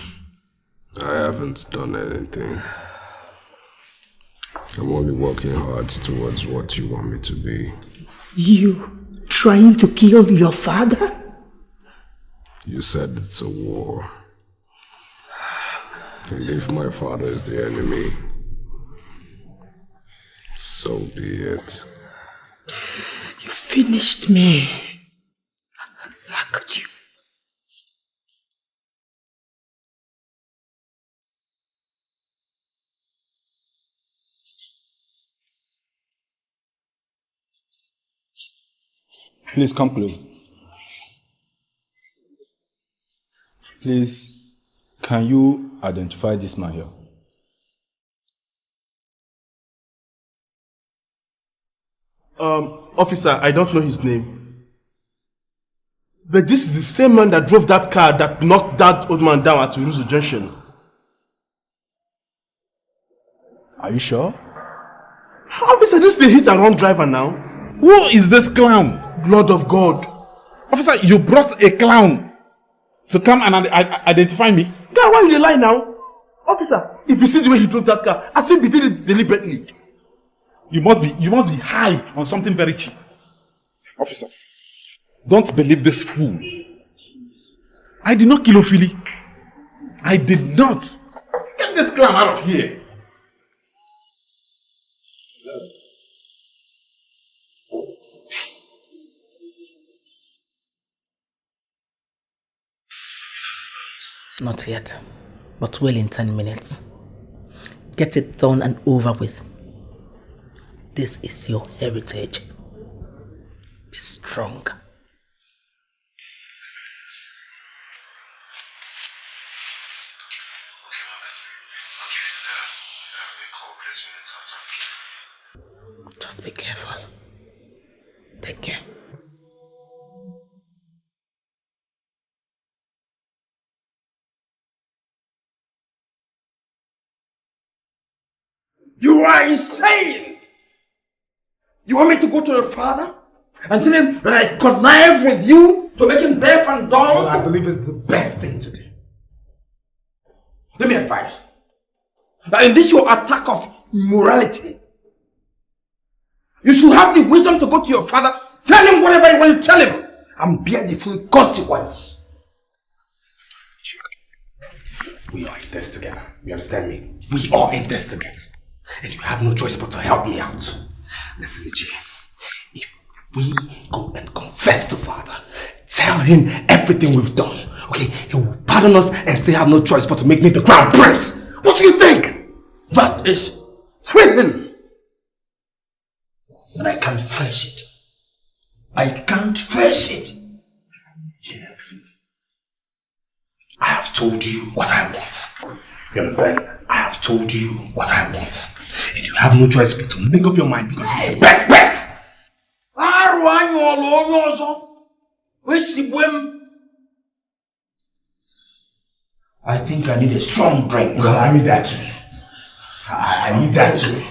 I haven't done anything. I'm only working hard towards what you want me to be. You trying to kill your father? You said it's a war. And if my father is the enemy, so be it. You finished me. How could you? Please come close. Please, can you identify this man here? Officer, I don't know his name. But this is the same man that drove that car that knocked that old man down at Uruzu Junction. Are you sure? Officer, this is the hit and run driver now. Who is this clown? Blood of God. Officer, you brought a clown to come and identify me? God, why you lie now? Officer, if you see the way he drove that car, I see he did it deliberately. You must be high on something very cheap. Officer, don't believe this fool. I did not kill Ophili. I did not. Get this clown out of here. Not yet, but well in 10 minutes. Get it done and over with. This is your heritage. Be strong. Just be careful. Take care. You are insane! You want me to go to your father and tell him that I connive with you to make him deaf and dumb? Well, I believe it's the best thing to do. Let me advise. That in this your attack of morality, you should have the wisdom to go to your father, tell him whatever you want to tell him, and bear the full consequence. We are in this together. You understand me? We are in this together. And you have no choice but to help me out. Listen, Ichi. If we go and confess to Father, tell him everything we've done, okay, he will pardon us and still have no choice but to make me the crown prince. What do you think? That is treason. And I can't face it. I can't face it. Yeah. I have told you what I want. You understand? I have told you what I want. And you have no choice but to make up your mind because it's the best bet. I think I need a strong drink. Well, I need that too. I need that too.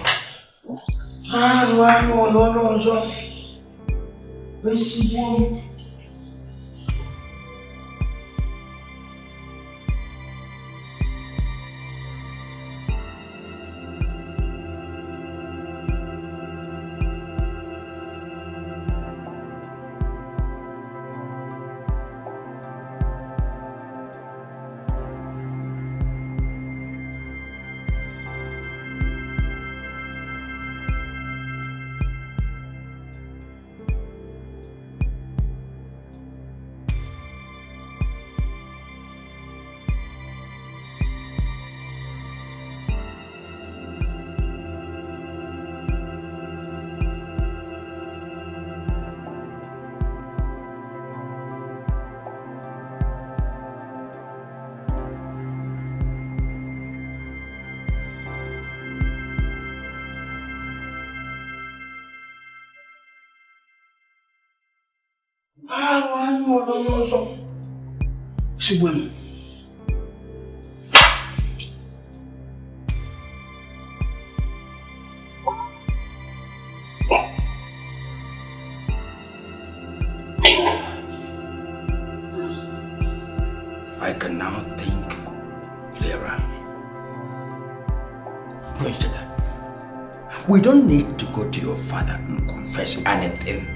I can now think clearer. We don't need to go to your father and confess anything.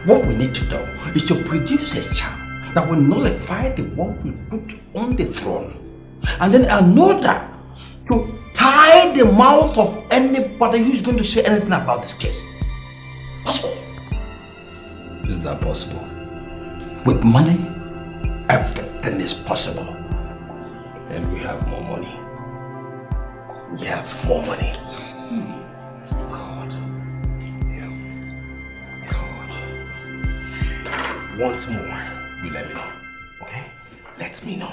What we need to do is to produce a child that will nullify the one we put on the throne. And then another to tie the mouth of anybody who's going to say anything about this case. That's all. Is that possible? With money, everything is possible. And we have more money. We have more money. God. God. Once more, you let me know. Okay? Let let me know.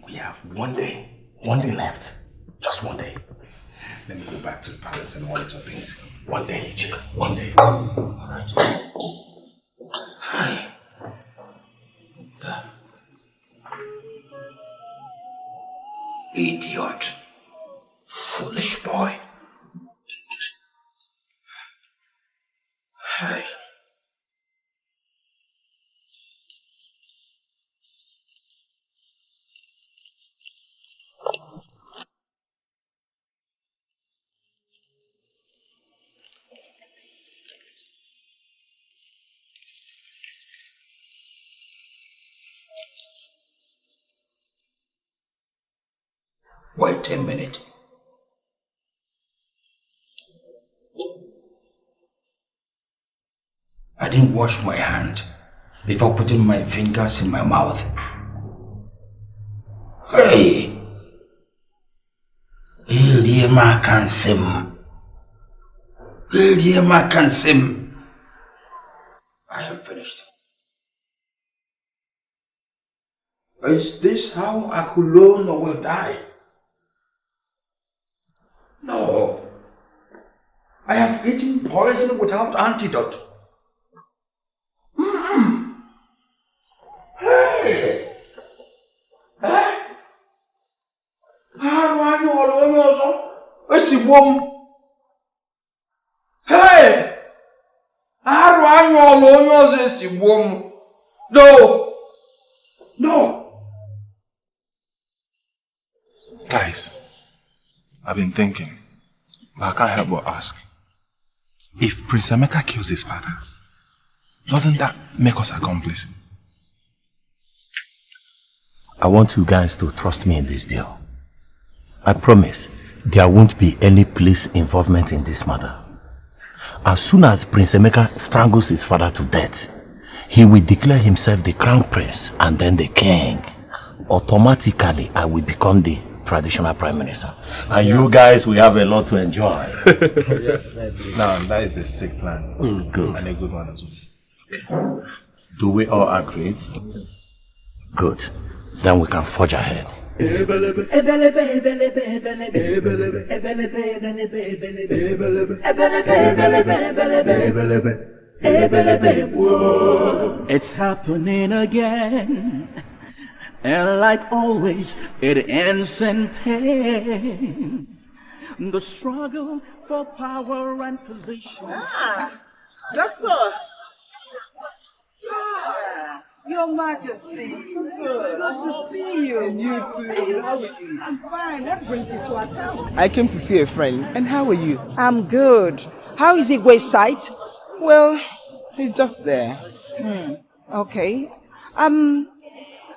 We have 1 day. 1 day left. Just 1 day. Let me go back to the palace and monitor things. 1 day, Chica. 1 day. Alright. Hi. Idiot. Foolish boy. Hi. Wait a minute. I didn't wash my hand before putting my fingers in my mouth. Hey! Ildiema kansim. Ildiema kansim. I am finished. Is this how Akulono will die? No. I have eaten poison without antidote. Hey! Eh? Hey! No! No! Guys, I've been thinking, but I can't help but ask. If Prince Emeka kills his father, doesn't that make us accomplices? I want you guys to trust me in this deal. I promise there won't be any police involvement in this matter. As soon as Prince Emeka strangles his father to death, he will declare himself the crown prince and then the king. Automatically, I will become the traditional prime minister. And you guys will have a lot to enjoy. Now, that is a sick plan. Good. And a good one as well. Do we all agree? Yes. Good. Then we can forge ahead. It's happening again, and like always, it ends in pain. The struggle for power and position. Doctor! Your Majesty, good to see you. And you too. How are you? I'm fine. What brings you to our town? I came to see a friend. And how are you? I'm good. How is Igwe's sight? Well, he's just there. Okay.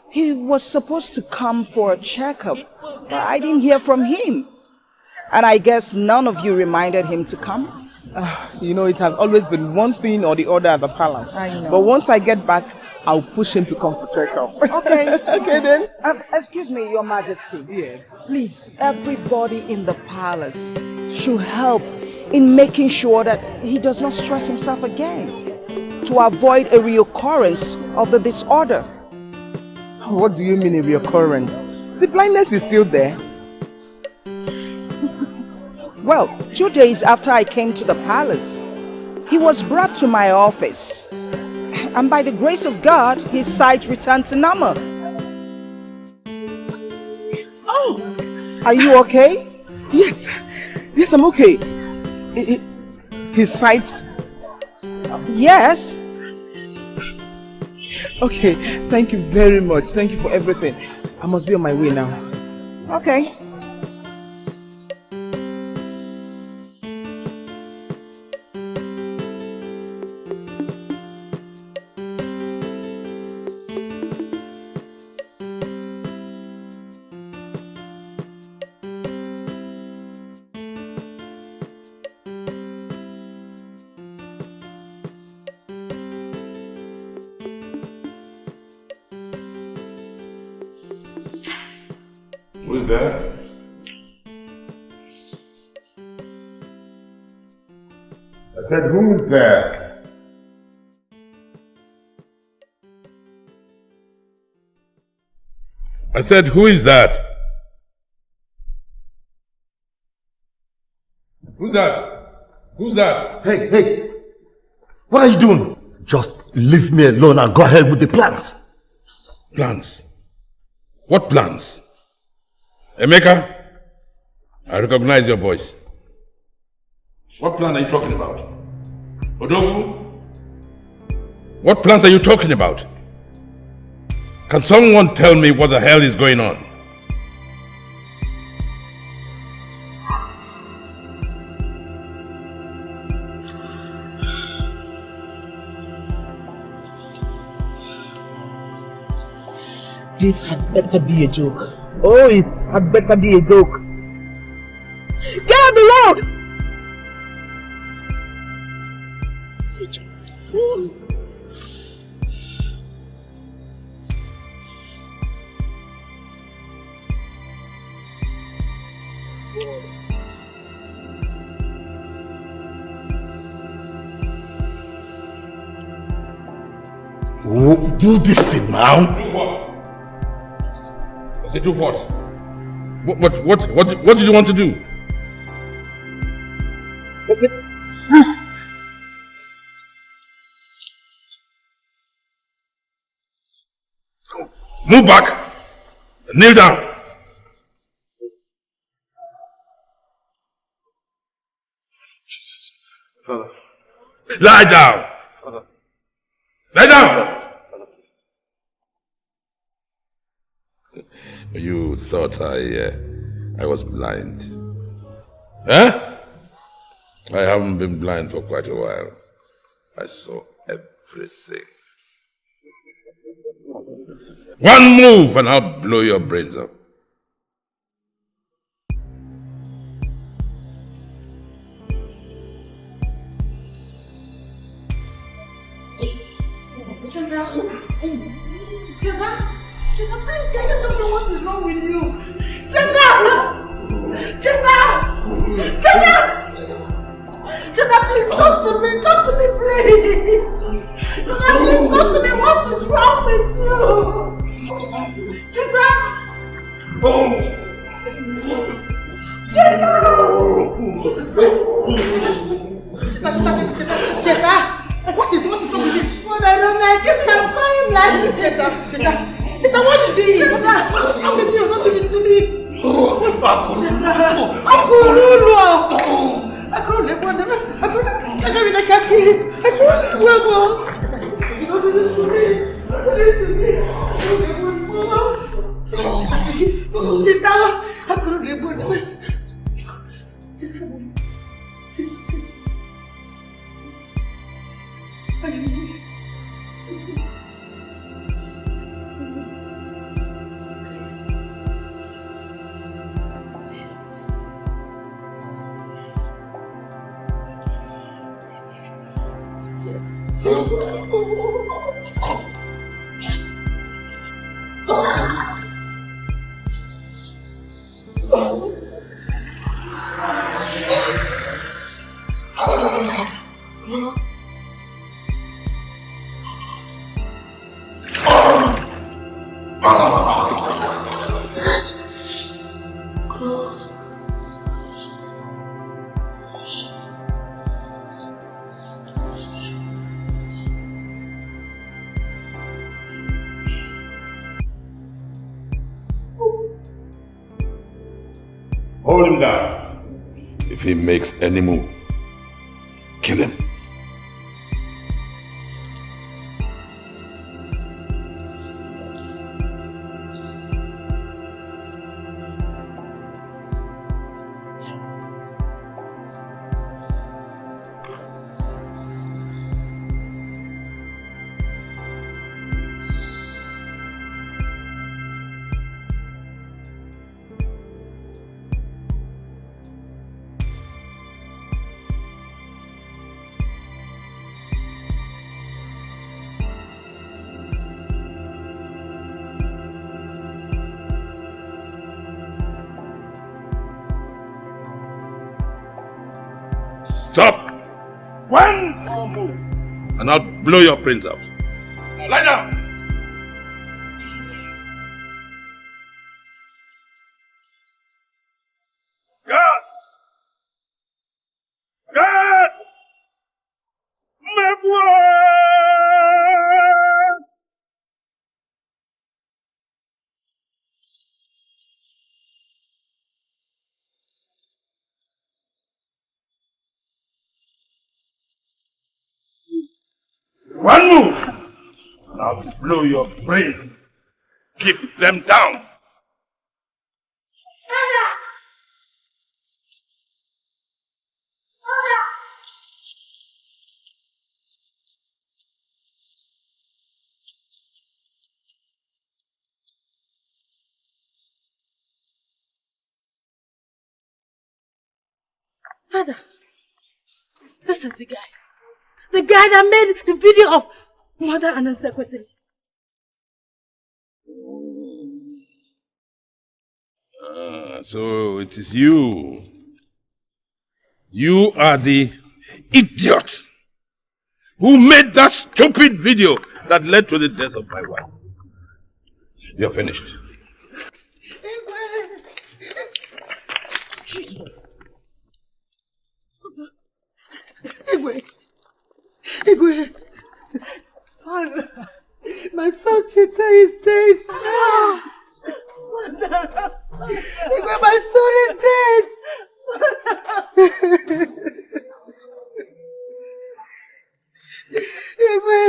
He was supposed to come for a checkup, but I didn't hear from him. And I guess none of you reminded him to come? You know, it has always been one thing or the other at the palace. I know. But once I get back, I'll push him to come for checkup. Okay. Okay then. Excuse me, Your Majesty. Yes. Please, everybody in the palace should help in making sure that he does not stress himself again to avoid a reoccurrence of the disorder. What do you mean a reoccurrence? The blindness is still there. Well, 2 days after I came to the palace, he was brought to my office. And by the grace of God, his sight returned to normal. Oh! Are you okay? Yes. Yes, I'm okay. His sight? Yes. Okay, thank you very much. Thank you for everything. I must be on my way now. Okay. Who's there? I said, who's there? said, who is that? Who's that? Who's that? Hey! What are you doing? Just leave me alone and go ahead with the plans. Plans? What plans? Emeka, I recognize your voice. What plan are you talking about? Odogu? What plans are you talking about? Can someone tell me what the hell is going on? This had better be a joke. Oh, it had better be a joke. Get on the road! Switch on my phone. Do this thing now. Do what? I said do what? What did you want to do? Move back. Kneel down. Father. Lie down. Father. Lie down. You thought I was blind. Huh? I haven't been blind for quite a while. I saw everything. One move and I'll blow your brains up. What is wrong with you? Cheta, please talk to me, please. Cheta, please talk to me. What is wrong with you? Cheta. Cheta, what is wrong with you? What I don't know, I guess I'm crying like Cheta, what did you eat? What's wrong with you? Don't do this to me. Hold him down. If he makes any move, kill him. Stop! One more move, and I'll blow your brains out. Now lie down! One move, and I'll blow your brains. Keep them down. Father, this is the guy. The guy that made the video of Mother and her secretary. So it is you. You are the idiot who made that stupid video that led to the death of my wife. You're finished. Jesus. Igwe. Father, my son Chita is dead. Igwe, my son is dead. Igwe.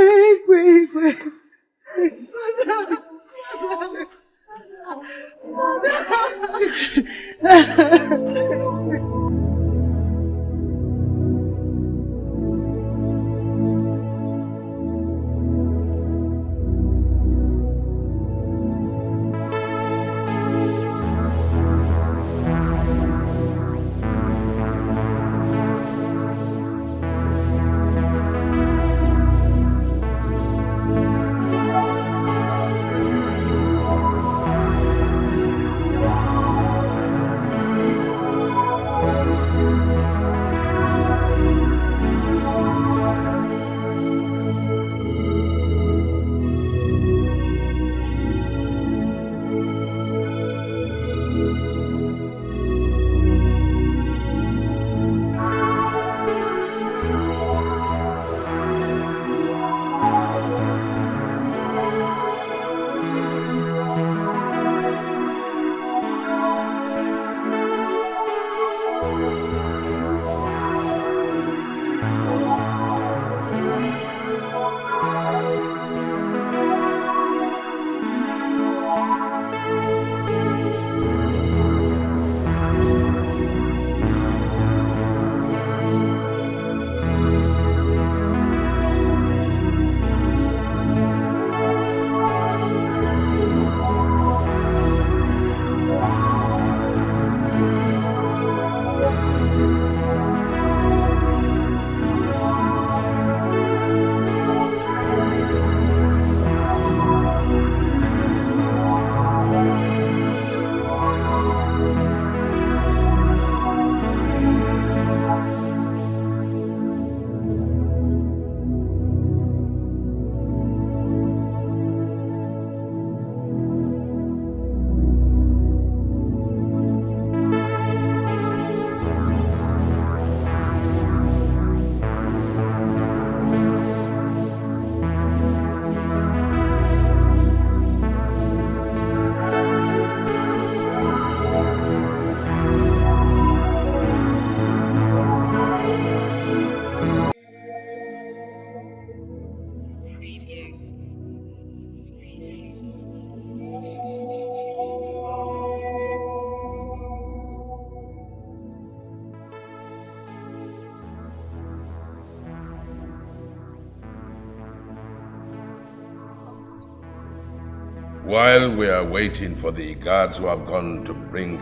While we are waiting for the guards who have gone to bring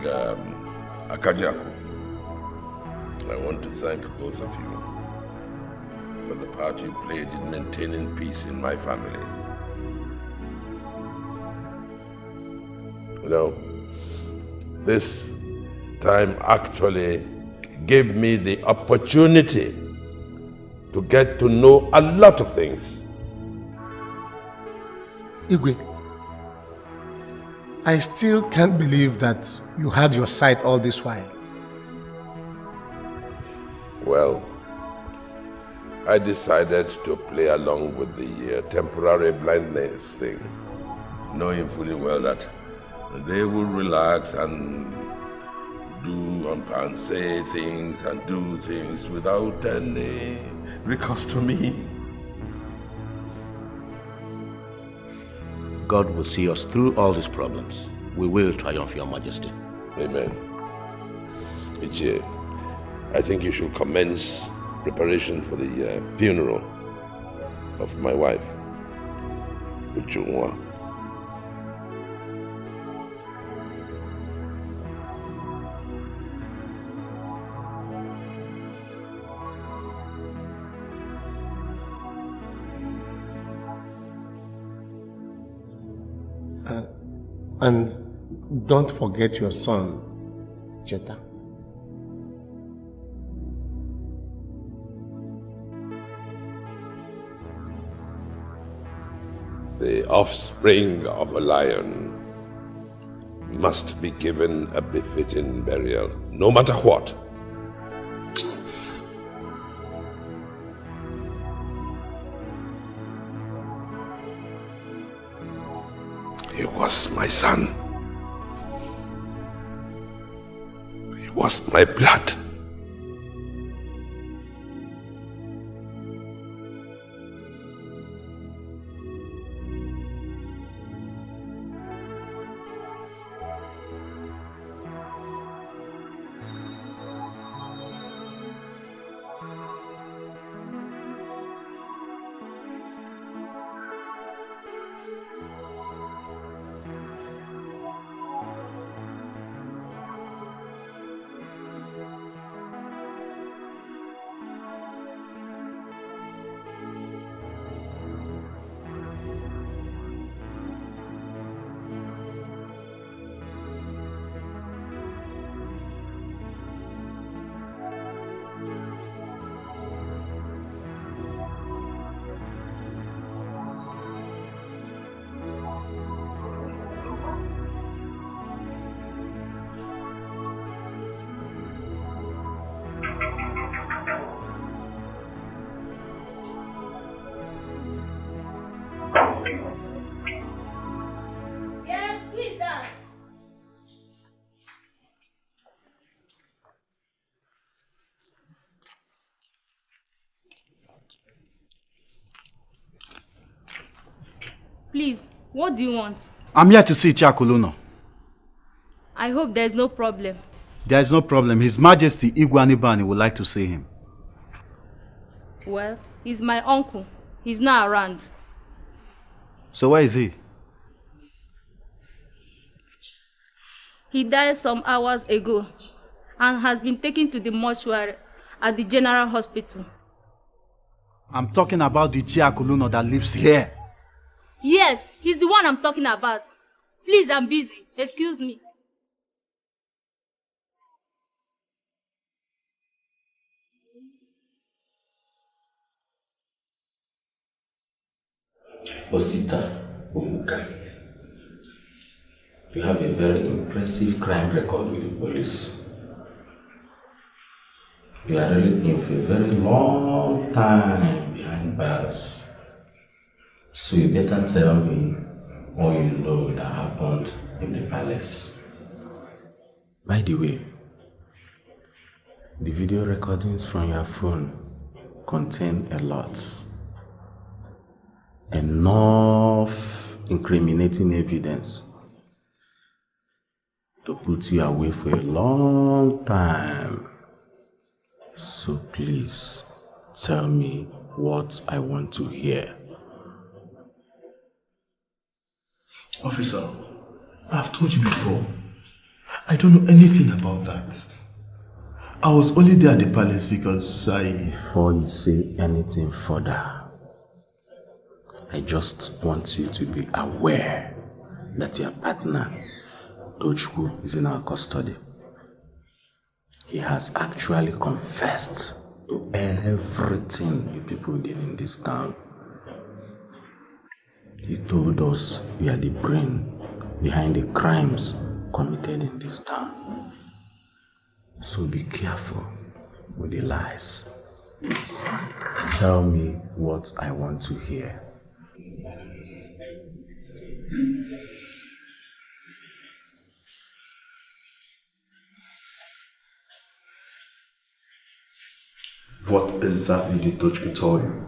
Akajaku, I want to thank both of you for the part you played in maintaining peace in my family. You know, this time actually gave me the opportunity to get to know a lot of things. Igwe, I still can't believe that you had your sight all this while. Well, I decided to play along with the temporary blindness thing, knowing fully well that they will relax and do and say things and do things without any recourse to me. God will see us through all these problems. We will triumph, Your Majesty. Amen. Ichie, I think you should commence preparation for the funeral of my wife, Ujungwa. And don't forget your son, Jetta. The offspring of a lion must be given a befitting burial, no matter what. He was my son. He was my blood. Yes, please, Dad. Please, what do you want? I'm here to see Chiakuluno. I hope there's no problem. There is no problem. His Majesty Igwanibani would like to see him. Well, he's my uncle. He's not around. So where is he? He died some hours ago and has been taken to the mortuary at the General Hospital. I'm talking about the Chiakuluno that lives here. Yes, he's the one I'm talking about. Please, I'm busy. Excuse me. Osita Omuka, you have a very impressive crime record with the police. You are really in for a very long time behind bars. So you better tell me all you know that happened in the palace. By the way, the video recordings from your phone contain a lot. Enough incriminating evidence to put you away for a long time. So please, tell me what I want to hear. Officer, I've told you before, I don't know anything about that. I was only there at the palace because Before you say anything further, I just want you to be aware that your partner, Tochukwu, is in our custody. He has actually confessed to everything you people did in this town. He told us you are the brain behind the crimes committed in this town. So be careful with the lies. Please tell me what I want to hear. What exactly did Tochukwu tell you?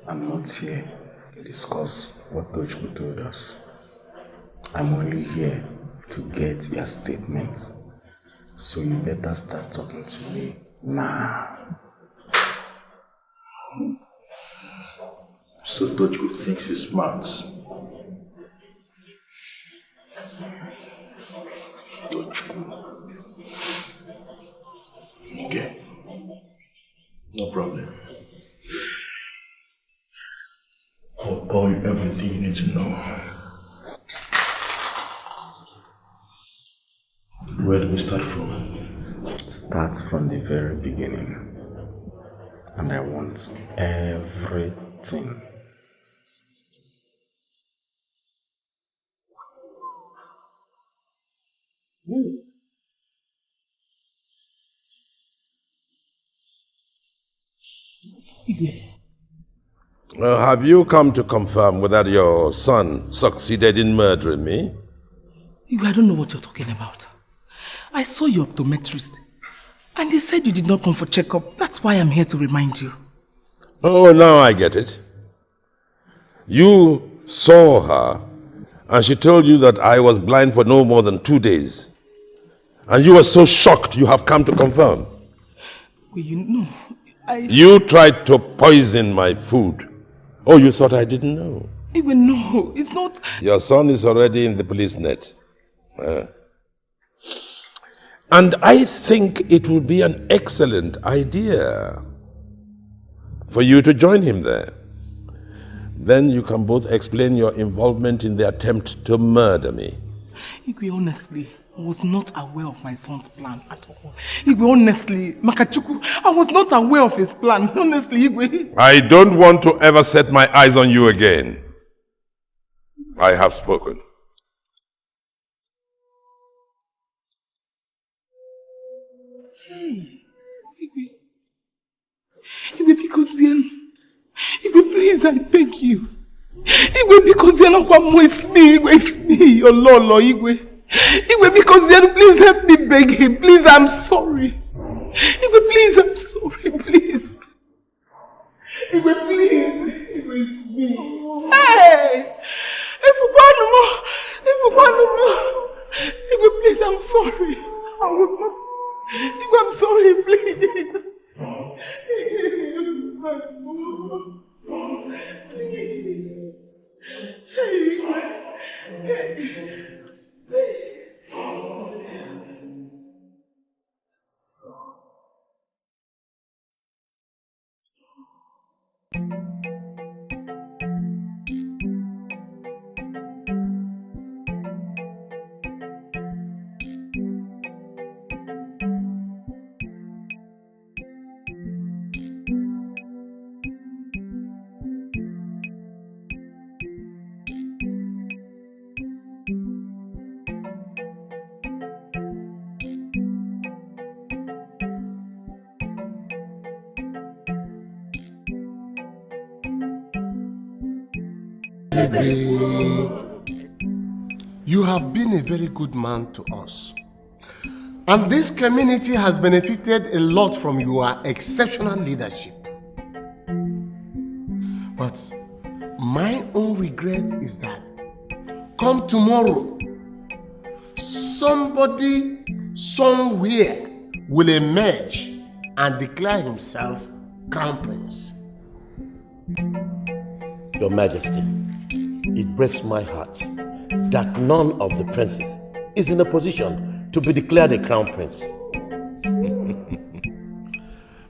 I'm not here to discuss what Tochko told us. I'm only here to get your statement. So you better start talking to me now. So Tochko thinks he's smart. Tochko. Okay. No problem. I'll tell you everything you need to know. Where do we start from? Start from the very beginning. And I want everything. Have you come to confirm whether your son succeeded in murdering me? I don't know what you're talking about. I saw your optometrist and they said you did not come for checkup. That's why I'm here to remind you. Oh, now I get it. You saw her and she told you that I was blind for no more than 2 days. And you were so shocked you have come to confirm. Well, you know, You tried to poison my food. Oh, you thought I didn't know? No, it's not. Your son is already in the police net. And I think it would be an excellent idea for you to join him there. Then you can both explain your involvement in the attempt to murder me. Igwe, honestly, I was not aware of my son's plan at all. Igwe, honestly, Makachuku, I was not aware of his plan. Honestly, Igwe. I don't want to ever set my eyes on you again. I have spoken. Hey, Igwe, because then, Igwe, please, I beg you. Igwe, because you're not one more, it's me, Igwe, it's me, your Lolo, Igwe. Igwe, because you're, please help me beg him, please, I'm sorry. Igwe, please, I'm sorry, please. Igwe, please, Igwe, it's me. Hey! If you want more, Igwe, please, I'm sorry. I will not. Igwe, I'm sorry, please. Please. You have been a very good man to us. And this community has benefited a lot from your exceptional leadership. But my own regret is that come tomorrow, somebody somewhere will emerge and declare himself Crown Prince. Your Majesty, it breaks my heart that none of the princes is in a position to be declared a crown prince.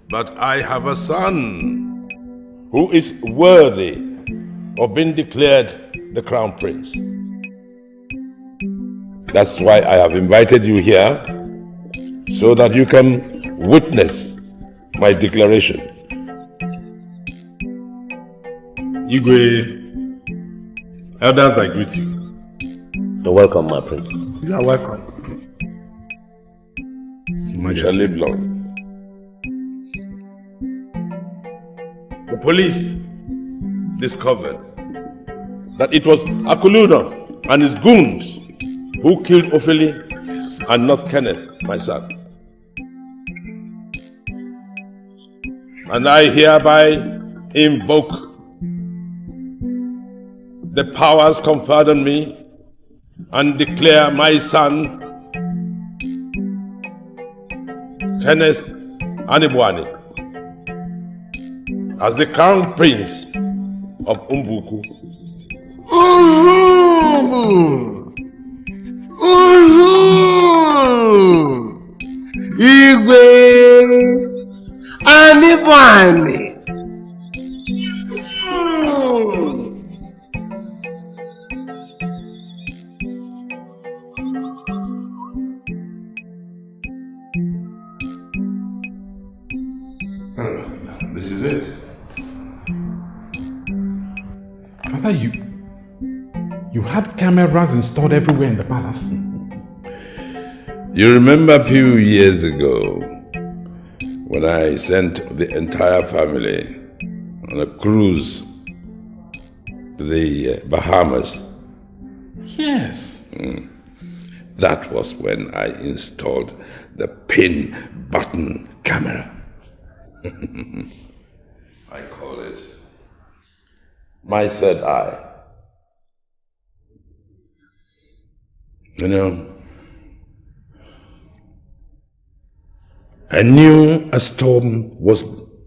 But I have a son who is worthy of being declared the crown prince. That's why I have invited you here, so that you can witness my declaration. Igwe, elders, I greet you. You're welcome, my prince. You are welcome. You shall live long. The police discovered that it was Akuluna and his goons who killed Opheli and not Kenneth, my son. And I hereby invoke the powers conferred on me and declare my son, Kenneth Anibwani, as the crown prince of Umbuku. Igwe Anibwani. This is it. Father, you had cameras installed everywhere in the palace. You remember a few years ago when I sent the entire family on a cruise to the Bahamas? Yes. That was when I installed the pin button camera. I call it my third eye. You know, I knew a storm was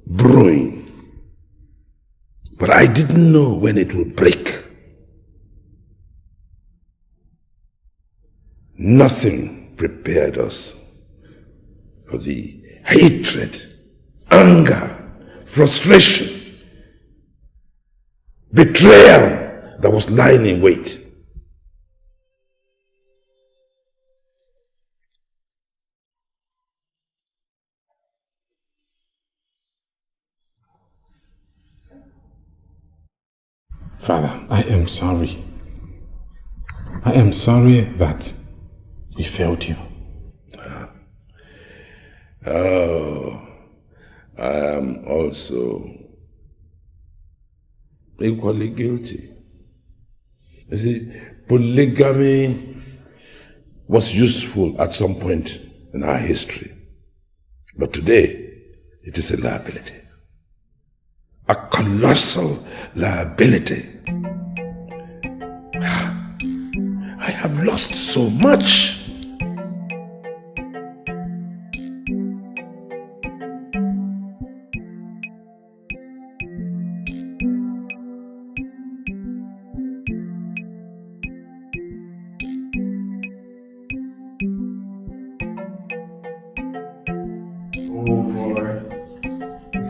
brewing, but I didn't know when it would break. Nothing prepared us for the hatred, anger, frustration, betrayal that was lying in wait. Father, I am sorry. I am sorry that we failed you. Oh, I am also equally guilty. You see, polygamy was useful at some point in our history, but today it is a liability. A colossal liability. I have lost so much.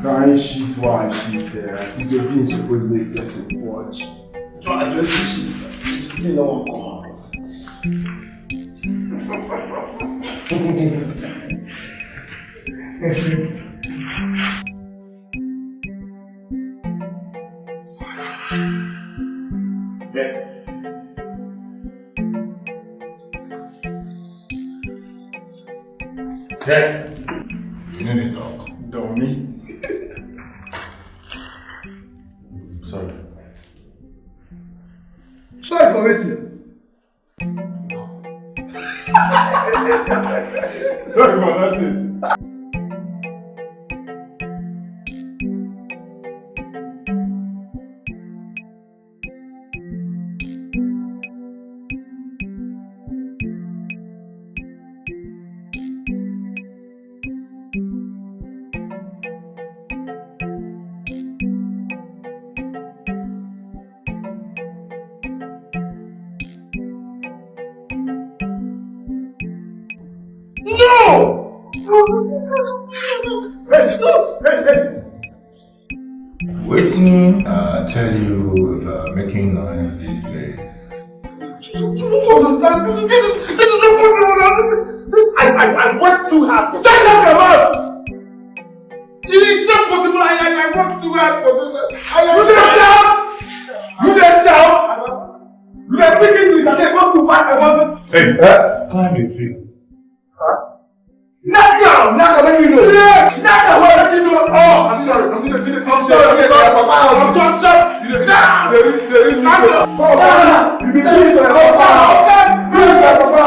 Can't shit why shit there. It's a thing supposed to make person watch. Try to shit. You know what? Hey, you need to talk. Dummy. Sorry. Sorry for waiting. Sorry for nothing. Waiting, tell you making noise in play. I worked too hard for this. Shut up your mouth! It's not possible. I worked too hard for this. You didn't shout! You didn't shout! You are thinking to yourself, what to pass a woman? Hey, sir. Climb a tree. Knock down! Knock down, let me know. Yeah! Knock down, let me know. Oh, I'm sorry. I'm sorry. I'm sorry. Nah! There is no. Oh, you be pleased, sir. Oh, please, sir, Papa.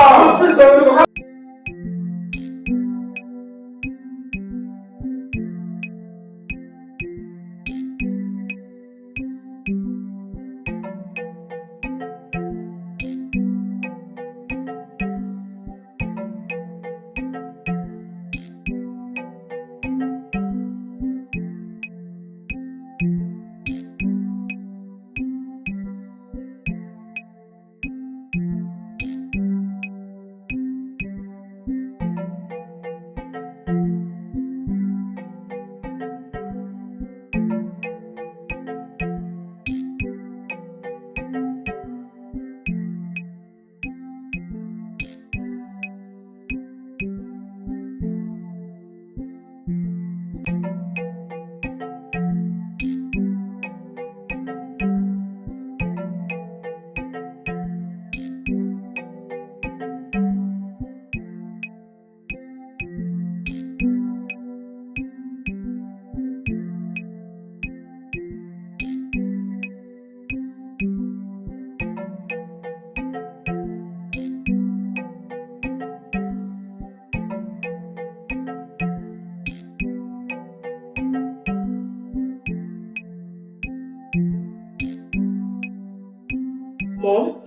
Mom?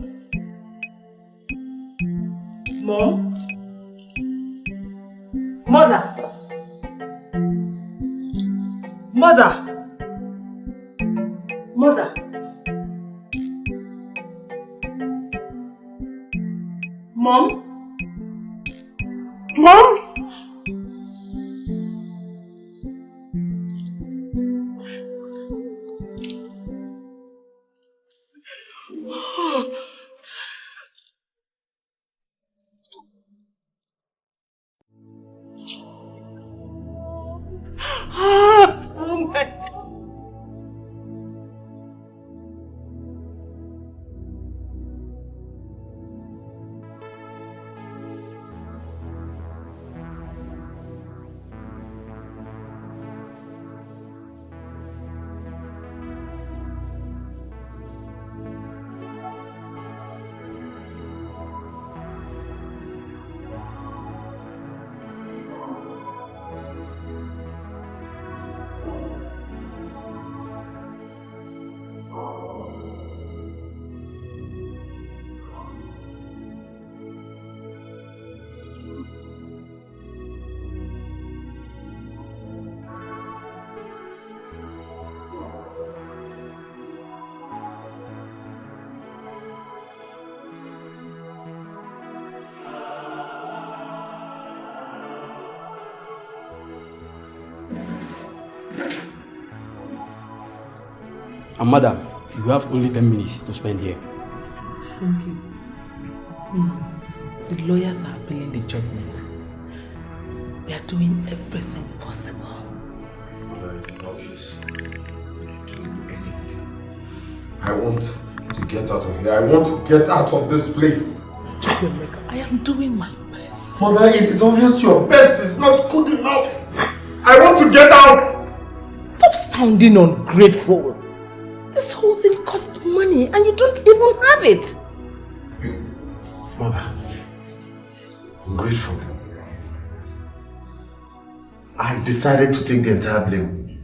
Mom? Mother? Mother? Mother? Mom? Mom? Oh my God. And madam, you have only 10 minutes to spend here. Thank you. The lawyers are appealing the judgment. They are doing everything possible. Mother, it is obvious. You're doing anything. I want to get out of here. I want to get out of this place. I am doing my best. Mother, it is obvious your best is not good enough. I want to get out. Stop sounding ungrateful. This whole thing costs money and you don't even have it. Mother, I'm grateful. I decided to take the entire blame.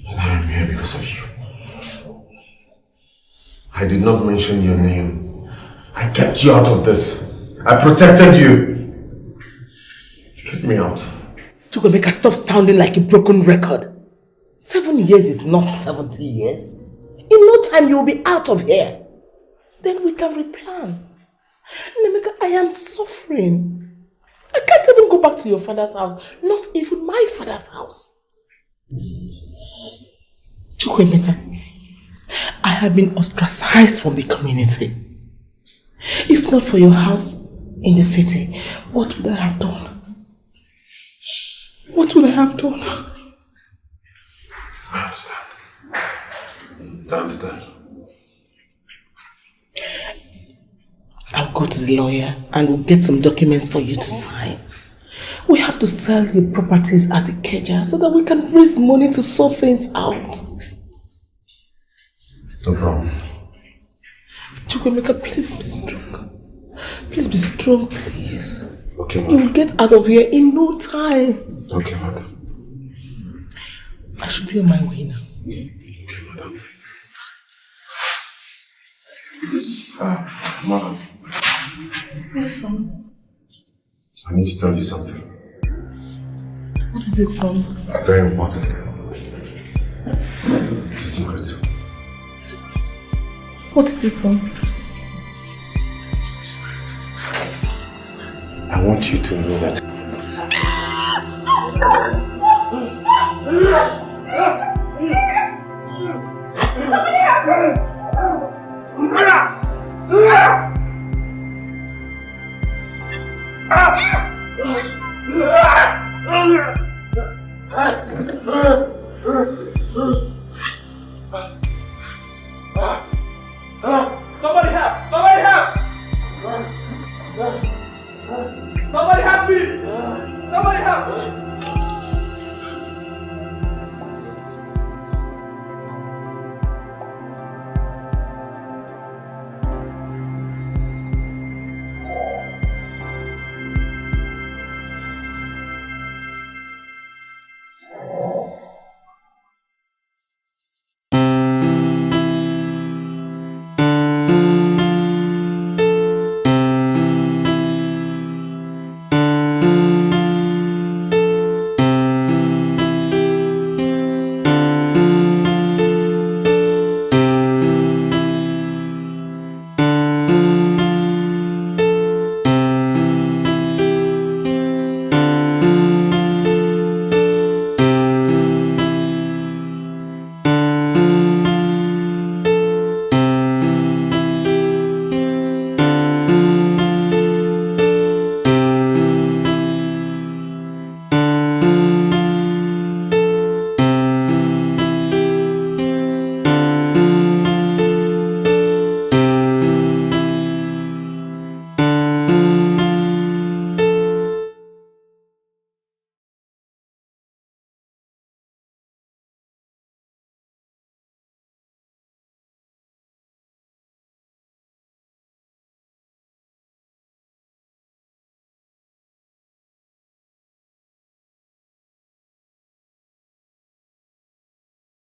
Mother, I'm here because of you. I did not mention your name. I kept you out of this. I protected you. Get me out. Chukwemeka, stop sounding like a broken record. 7 years is not 70 years. In no time you will be out of here. Then we can replan. Nemeka, I am suffering. I can't even go back to your father's house. Not even my father's house. Chukwemeka, I have been ostracized from the community. If not for your house in the city, what would I have done? What would I have done? I understand. I'll go to the lawyer and we'll get some documents for you to sign. We have to sell your properties at Ikeja so that we can raise money to sort things out. No problem. Chukwemeka, please be strong. Please be strong, please. Okay, mother. You'll get out of here in no time. Okay, mother. I should be on my way now. Okay, mother. Mother. Yes, son. I need to tell you something. What is it, son? Very important. It's a secret. What is it, son? I want you to know that. Somebody help me! Somebody help! Somebody help! Somebody help me! Somebody help!